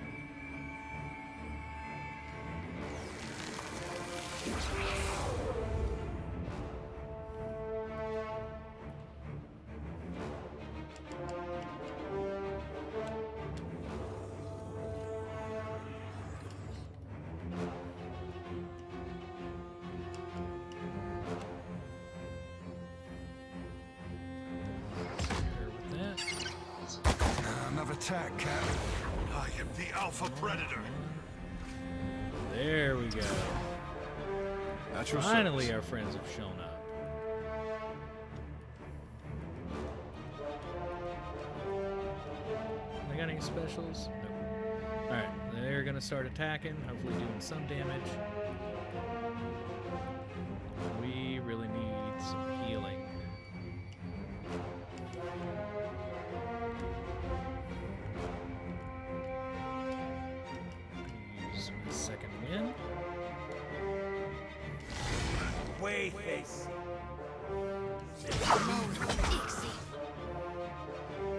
attack, Cap. I am the Alpha Predator. There we go. At your Finally, service. our friends have shown up. They got any specials? Nope. Alright, they're gonna start attacking, hopefully doing some damage. We really need some healing. Use my second wind. Wait, face.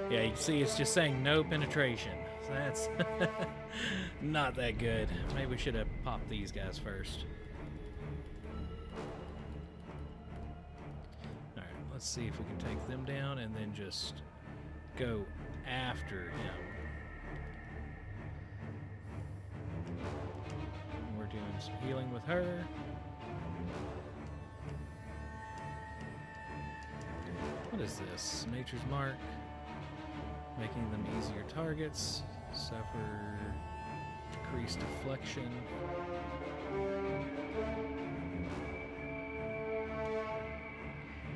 Yeah, you can see it's just saying no penetration. So that's not that good. Maybe we should have popped these guys first. Alright, let's see if we can take them down and then just go after him. We're doing some healing with her. What is this? Nature's Mark. Making them easier targets. Suffer decreased deflection.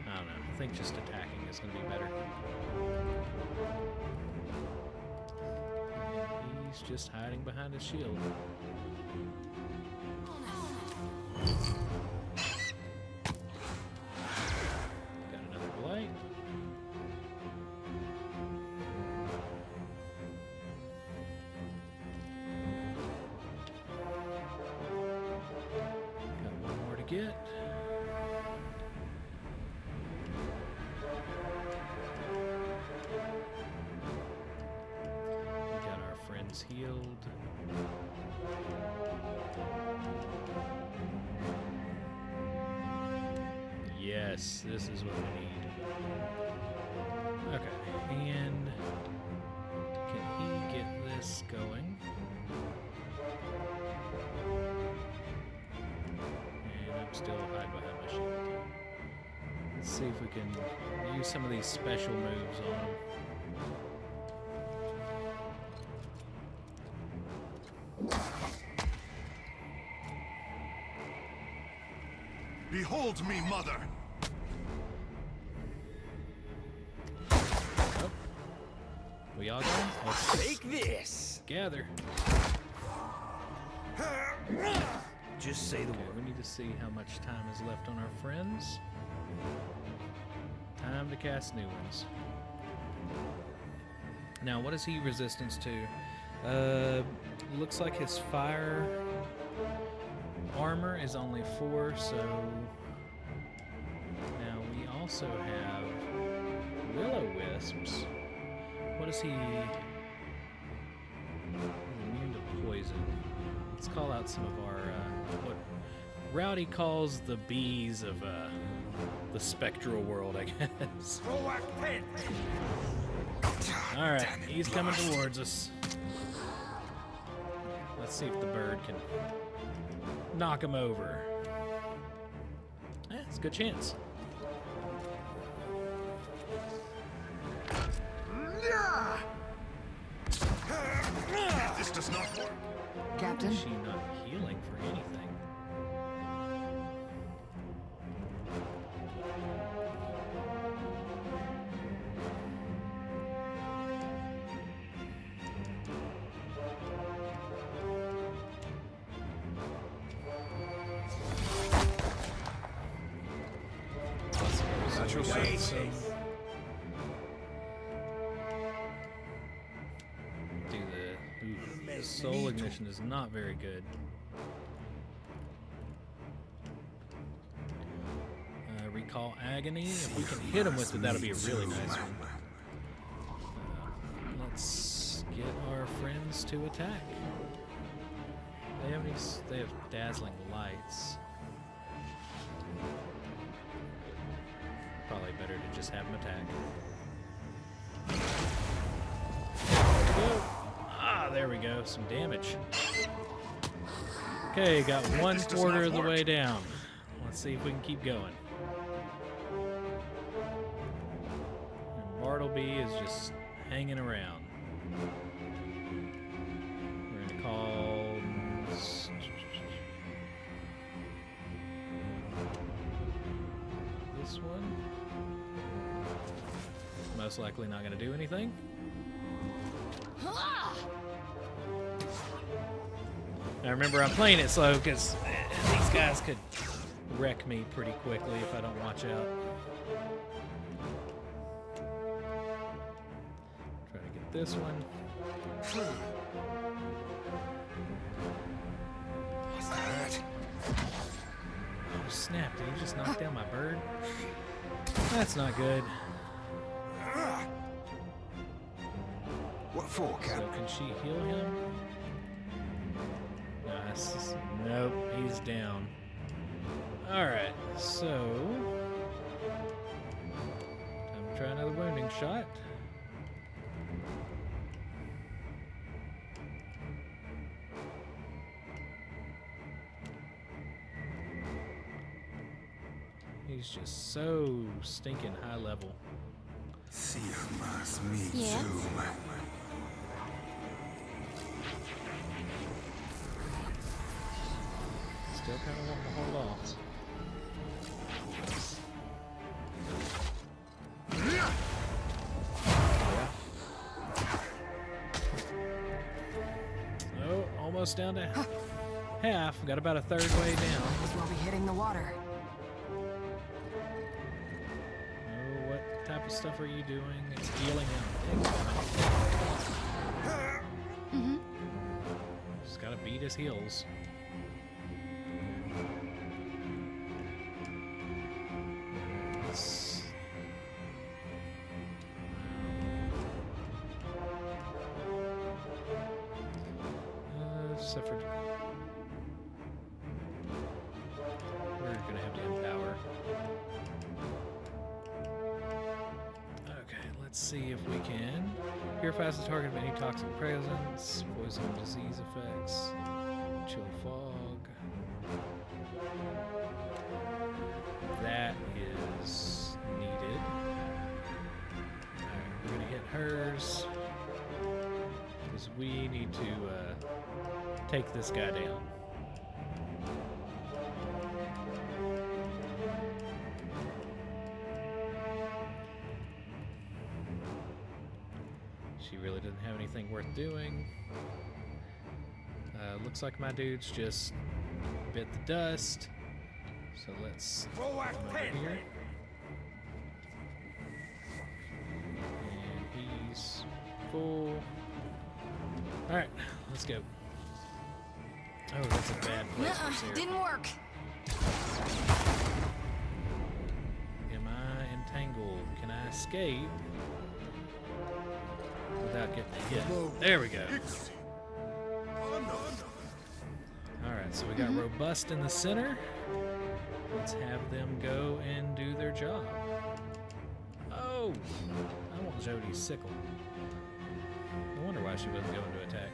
I don't know. I think just attacking is going to be better. And he's just hiding behind his shield. Got another blight. Get. We got our friends healed. Yes, this is what we need. Okay, and can he get this going? Still hide behind my shield. Let's see if we can use some of these special moves on him. Behold me, mother. Oh. We all going? Let's Take this. gather. Just say the Okay, we need to see how much time is left on our friends. Time to cast new ones. Now, what is he resistance to? Looks like his fire armor is only 4, so now we also have will-o-wisps. What is he? Immune to poison. Let's call out some of our what Rowdy calls the bees of the spectral world, I guess. All right, he's coming towards us. Let's see if the bird can knock him over. Yeah, it's a good chance. This does not work. Captain? Is she not healing for anything? At your service. Do the soul ignition is not very good. Recall agony. If we can hit him with it, that'll be a really nice one. Let's get our friends to attack. They have these. They have dazzling lights. Probably better to just have them attack. There we go. Ah, there we go. Some damage. Okay, got 1/4 of the way down. Let's see if we can keep going. And Bartleby is just hanging around. We're gonna call this one. Most likely not gonna do anything. Now remember, I'm playing it slow because these guys could wreck me pretty quickly if I don't watch out. Try to get this one. Oh snap, did he just knock down my bird? That's not good. What for, Cap? So can she heal him? Nice. Nope, he's down. Alright, so time to try another wounding shot. He's just so stinking high level. Yeah. Still kind of want to hold off. Oh, almost down to half. Got about a third way down. We'll be hitting the water. Oh, what type of stuff are you doing? It's healing him. Just gotta beat his heals. Suffered. We're gonna have to empower. Okay, let's see if we can. Purifies the target of any toxic presence, poison disease effects, chill fog. That is needed. Alright, we're gonna hit hers. Because we need to take this guy down. She really doesn't have anything worth doing. Looks like my dude's just bit the dust. So let's come over here. And he's full. Alright, let's go. Oh, that's a bad place for Sarah. Didn't work. Am I entangled? Can I escape without getting hit? There we go. Alright, so we got Robust in the center. Let's have them go and do their job. Oh! I want Jody's sickle. I wonder why she wasn't going to attack.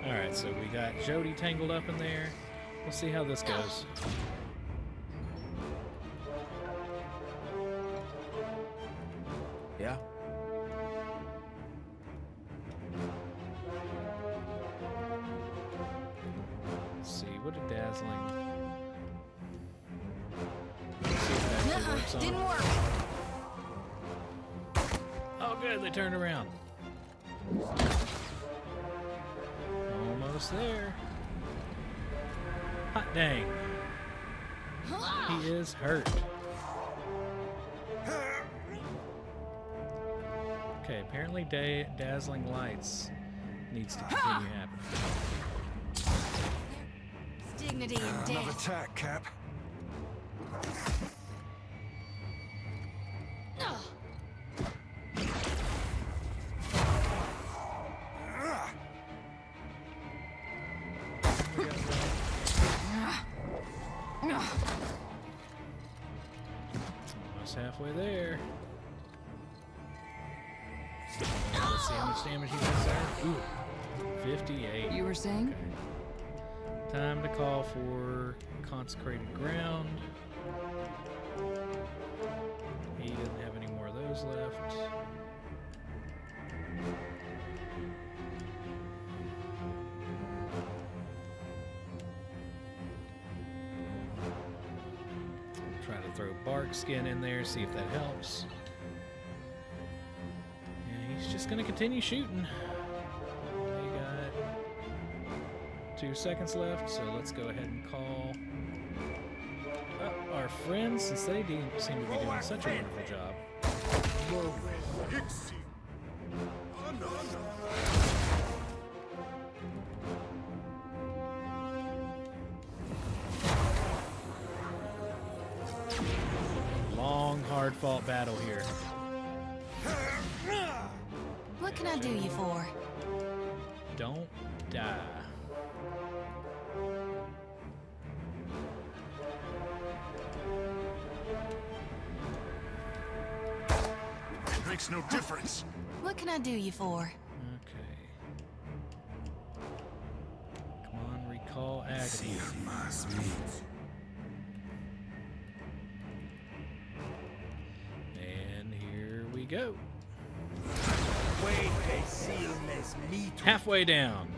Alright, so we got Jody tangled up in there. We'll see how this goes. Yeah? Let's see, what did Dazzling... Let's see if it actually works on Didn't them. work. Oh good, they turned around. Almost there. Hot dang. He is hurt. Okay, apparently Dazzling Lights needs to continue happening. Dignity and Another death. attack, Cap. Almost halfway there. Let's see how much damage he does there. Ooh, 58. You were saying? Okay. Time to call for consecrated ground. He doesn't have any more of those left. Try to throw bark skin in there, see if that helps. And he's just gonna continue shooting. We got 2 seconds left, so let's go ahead and call up our friends, since they seem to be doing such a wonderful job. Long, hard-fought battle here. What can I do you for? Don't die. Makes no difference. What can I do you for? Okay. Come on, recall agony. And here we go. Halfway down.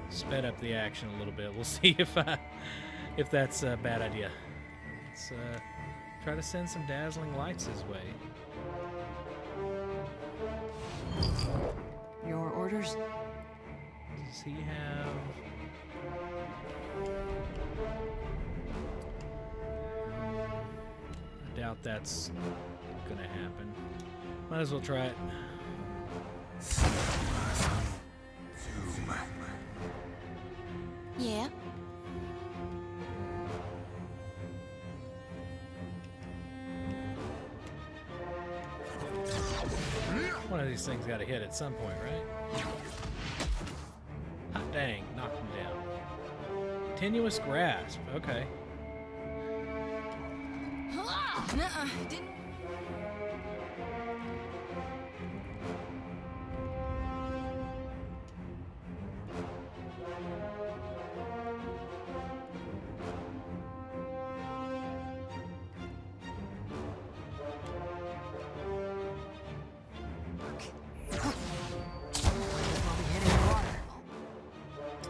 Sped up the action a little bit. We'll see if that's a bad idea. Let's try to send some dazzling lights his way. Your orders? Does he have... I doubt that's gonna happen. Might as well try it. Yeah? One of these things got to hit at some point, right? Hot dang, knocked him down. Tenuous grasp, okay. Nuh-uh, didn't...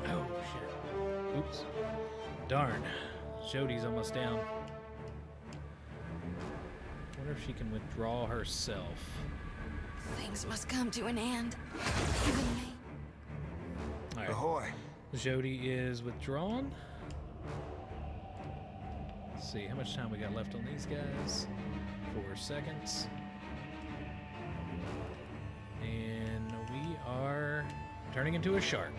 Oh, shit. Oops. Darn. Jody's almost down. Wonder if she can withdraw herself. Things must come to an end. Even me. All right. Ahoy. Jody is withdrawn. Let's see how much time we got left on these guys. 4 seconds. And we are turning into a shark.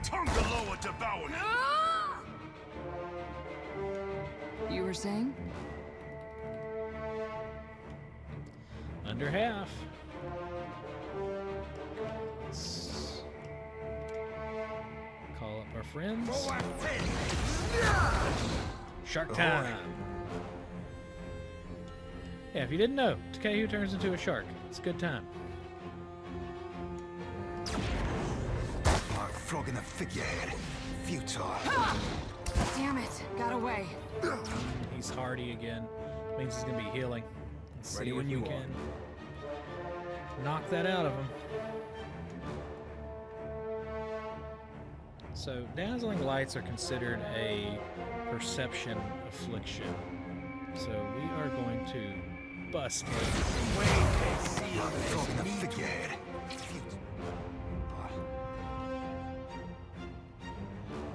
Tungaloa devoured. You were saying? Under half. Let's call up our friends. Shark time. Yeah, if you didn't know, Takehu turns into a shark. It's a good time. Like flogging a figurehead. Futile. Damn it, got away. He's hardy again. Means he's gonna be healing. Let's Ready see when if you we are. can knock that out of him. So, dazzling lights are considered a perception affliction. So we are going to bust him. Flogging a figurehead.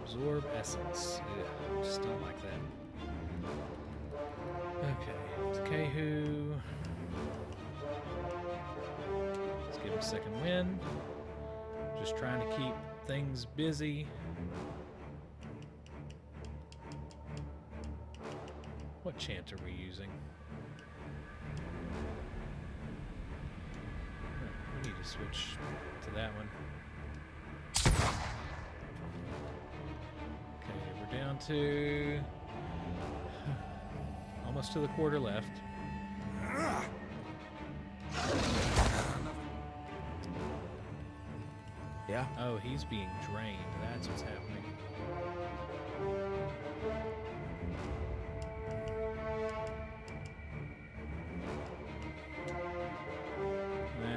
Absorb essence. Ugh, just don't like that. Okay, Takehu. Let's give him second wind. Just trying to keep things busy. What chant are we using? Oh, we need to switch to that one. Okay, we're down to almost to the quarter left. Yeah? Oh, he's being drained. That's what's happening.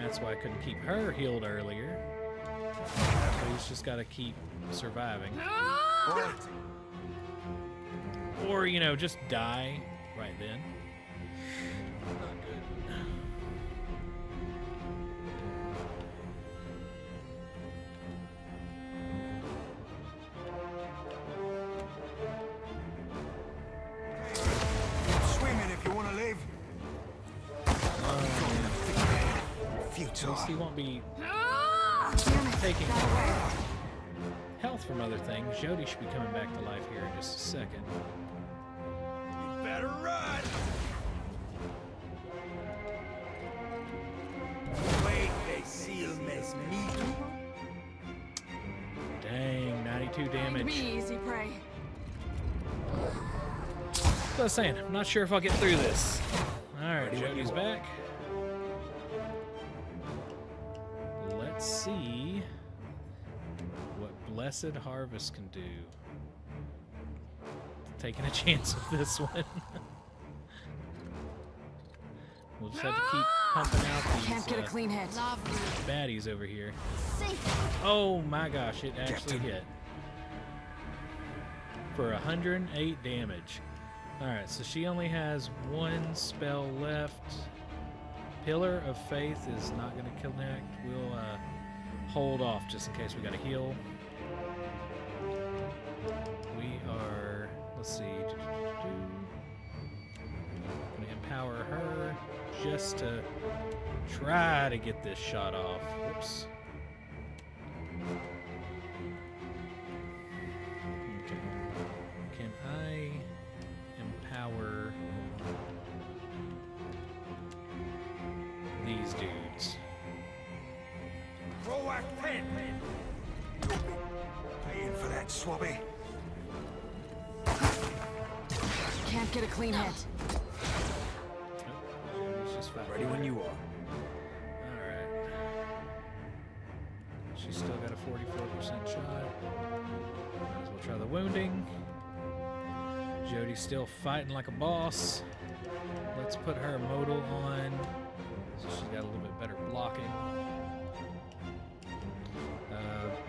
That's why I couldn't keep her healed earlier. So he's just got to keep surviving. Or, you know, just die right then. Not good. Swimming if you want to live. Futile. At least he won't be taking health from other things. Jody should be coming back to life here in just a second. You better run. Wait, they seal miss me. Dang, 92 damage. Be easy, prey. That's what I was saying. I'm not sure if I'll get through this. Alright, Jody's back. Let's see what Blessed Harvest can do. Taking a chance with this one. We'll just have to keep pumping out these Can't get a clean hit. baddies over here. Oh my gosh, it actually hit. For 108 damage. Alright, so she only has one spell left. Pillar of Faith is not going to connect. We'll hold off just in case we got to heal. We are, let's see, going to empower her just to try to get this shot off. Whoops. Okay. Can I empower these dudes? Roac pen. Paying for that, Swabby. Can't get a clean hit. Ready when you are. Alright. She's still got a 44% shot. Might as well try the wounding. Jody's still fighting like a boss. Let's put her modal on so she's got a little bit better blocking.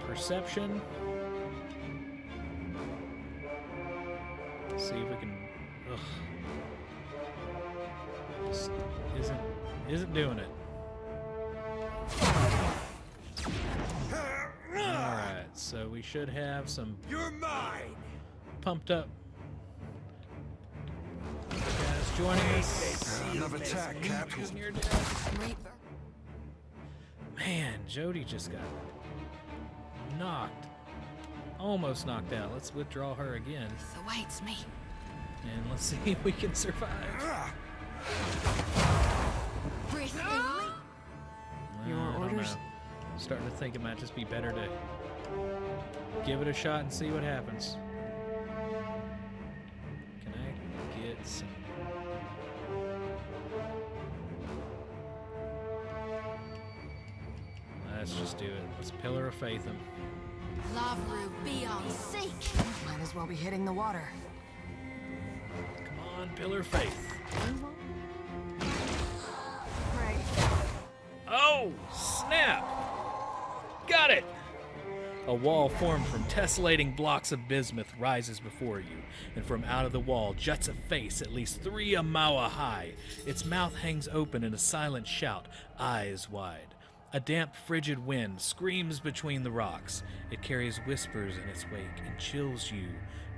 Perception. See if we can. Ugh. Just isn't doing it. Alright, so we should have some You're mine. pumped up guys joining us. Another attack, Cap. Man, Jody just got knocked. Almost knocked out. Let's withdraw her again. This awaits me. And let's see if we can survive. Breathe in. Your I don't orders? know. I'm starting to think it might just be better to give it a shot and see what happens. Can I get some... Let's just do it. Let's Pillar of Faith him. Lavru, be on seek. Might as well be hitting the water. Come on, Pillar of Faith. Prey. Oh, snap! Got it! A wall formed from tessellating blocks of bismuth rises before you, and from out of the wall juts a face at least 3 amawa high. Its mouth hangs open in a silent shout, eyes wide. A damp, frigid wind screams between the rocks. It carries whispers in its wake and chills you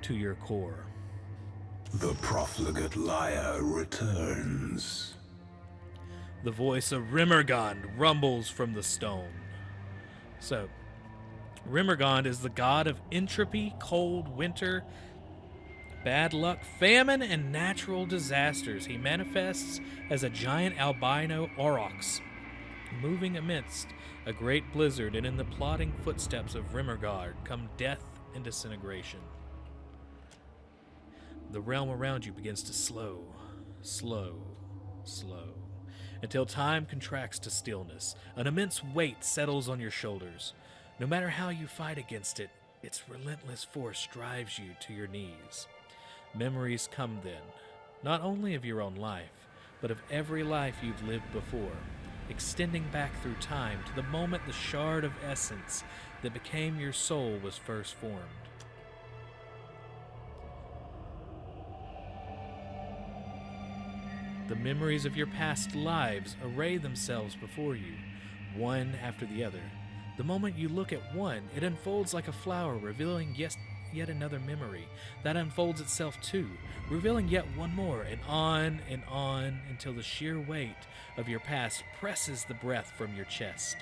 to your core. The profligate liar returns. The voice of Rimmergond rumbles from the stone. So, Rimmergond is the god of entropy, cold, winter, bad luck, famine, and natural disasters. He manifests as a giant albino aurochs, moving amidst a great blizzard, and in the plodding footsteps of Rimmergard come death and disintegration. The realm around you begins to slow, until time contracts to stillness. An immense weight settles on your shoulders. No matter how you fight against it, its relentless force drives you to your knees. Memories come then, not only of your own life, but of every life you've lived before, extending back through time to the moment the shard of essence that became your soul was first formed. The memories of your past lives array themselves before you, one after the other. The moment you look at one, it unfolds like a flower, revealing yet another memory. That unfolds itself too, revealing yet one more, and on until the sheer weight of your past presses the breath from your chest.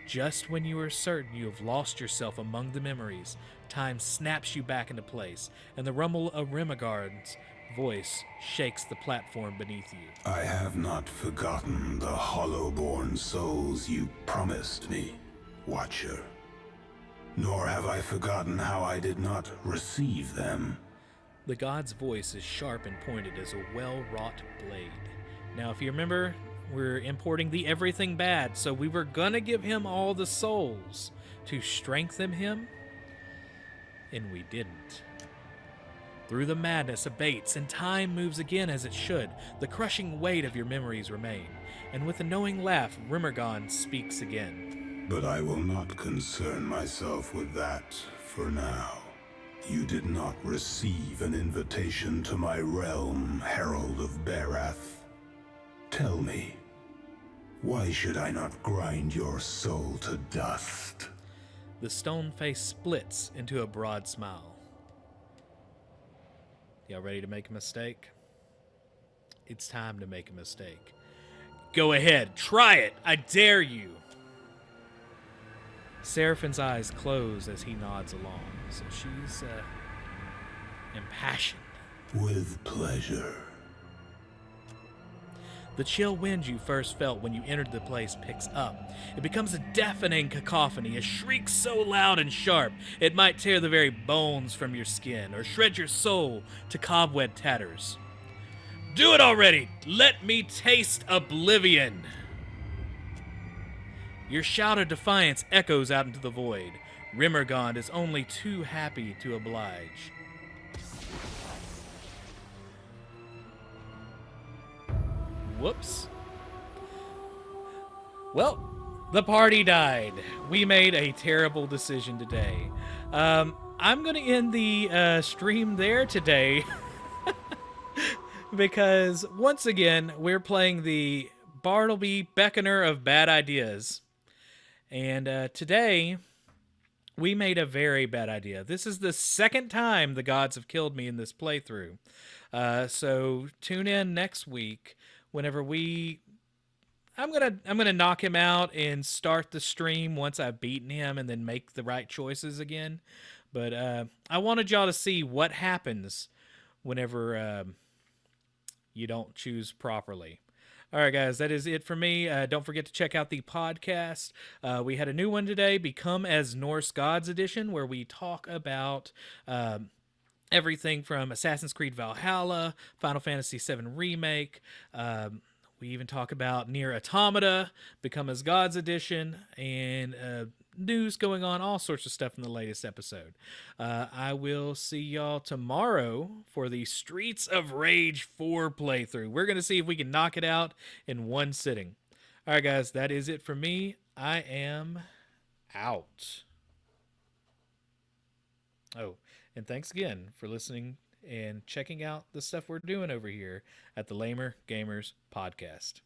Just when you are certain you have lost yourself among the memories, time snaps you back into place, and the rumble of Remigard's voice shakes the platform beneath you. I have not forgotten the hollow-born souls you promised me, Watcher. Nor have I forgotten how I did not receive them. The god's voice is sharp and pointed as a well-wrought blade. Now, if you remember, we're importing the everything bad, so we were gonna give him all the souls to strengthen him, and we didn't. Through the madness abates, and time moves again as it should. The crushing weight of your memories remain, and with a knowing laugh, Rimergon speaks again. But I will not concern myself with that for now. You did not receive an invitation to my realm, Herald of Barath. Tell me, why should I not grind your soul to dust? The stone face splits into a broad smile. Y'all ready to make a mistake? It's time to make a mistake. Go ahead, try it! I dare you! Seraphine's eyes close as he nods along, so she's, impassioned. With pleasure. The chill wind you first felt when you entered the place picks up. It becomes a deafening cacophony, a shriek so loud and sharp it might tear the very bones from your skin or shred your soul to cobweb tatters. Do it already! Let me taste oblivion! Your shout of defiance echoes out into the void. Rimergon is only too happy to oblige. Whoops. Well, the party died. We made a terrible decision today. I'm going to end the stream there today because, once again, we're playing the Bartleby Beckoner of Bad Ideas. And today, we made a very bad idea. This is the second time the gods have killed me in this playthrough. So tune in next week whenever I'm gonna knock him out and start the stream once I've beaten him and then make the right choices again. But I wanted y'all to see what happens whenever you don't choose properly. All right, guys, that is it for me. Don't forget to check out the podcast. We had a new one today, Become as Norse Gods Edition, where we talk about everything from Assassin's Creed Valhalla, Final Fantasy VII Remake. We even talk about Nier Automata, Become as Gods Edition, and news going on, all sorts of stuff in the latest episode. I will see y'all tomorrow for the Streets of Rage 4 playthrough. We're going to see if we can knock it out in one sitting. All right, guys, that is it for me. I am out. Oh, and thanks again for listening and checking out the stuff we're doing over here at the Lamer Gamers Podcast.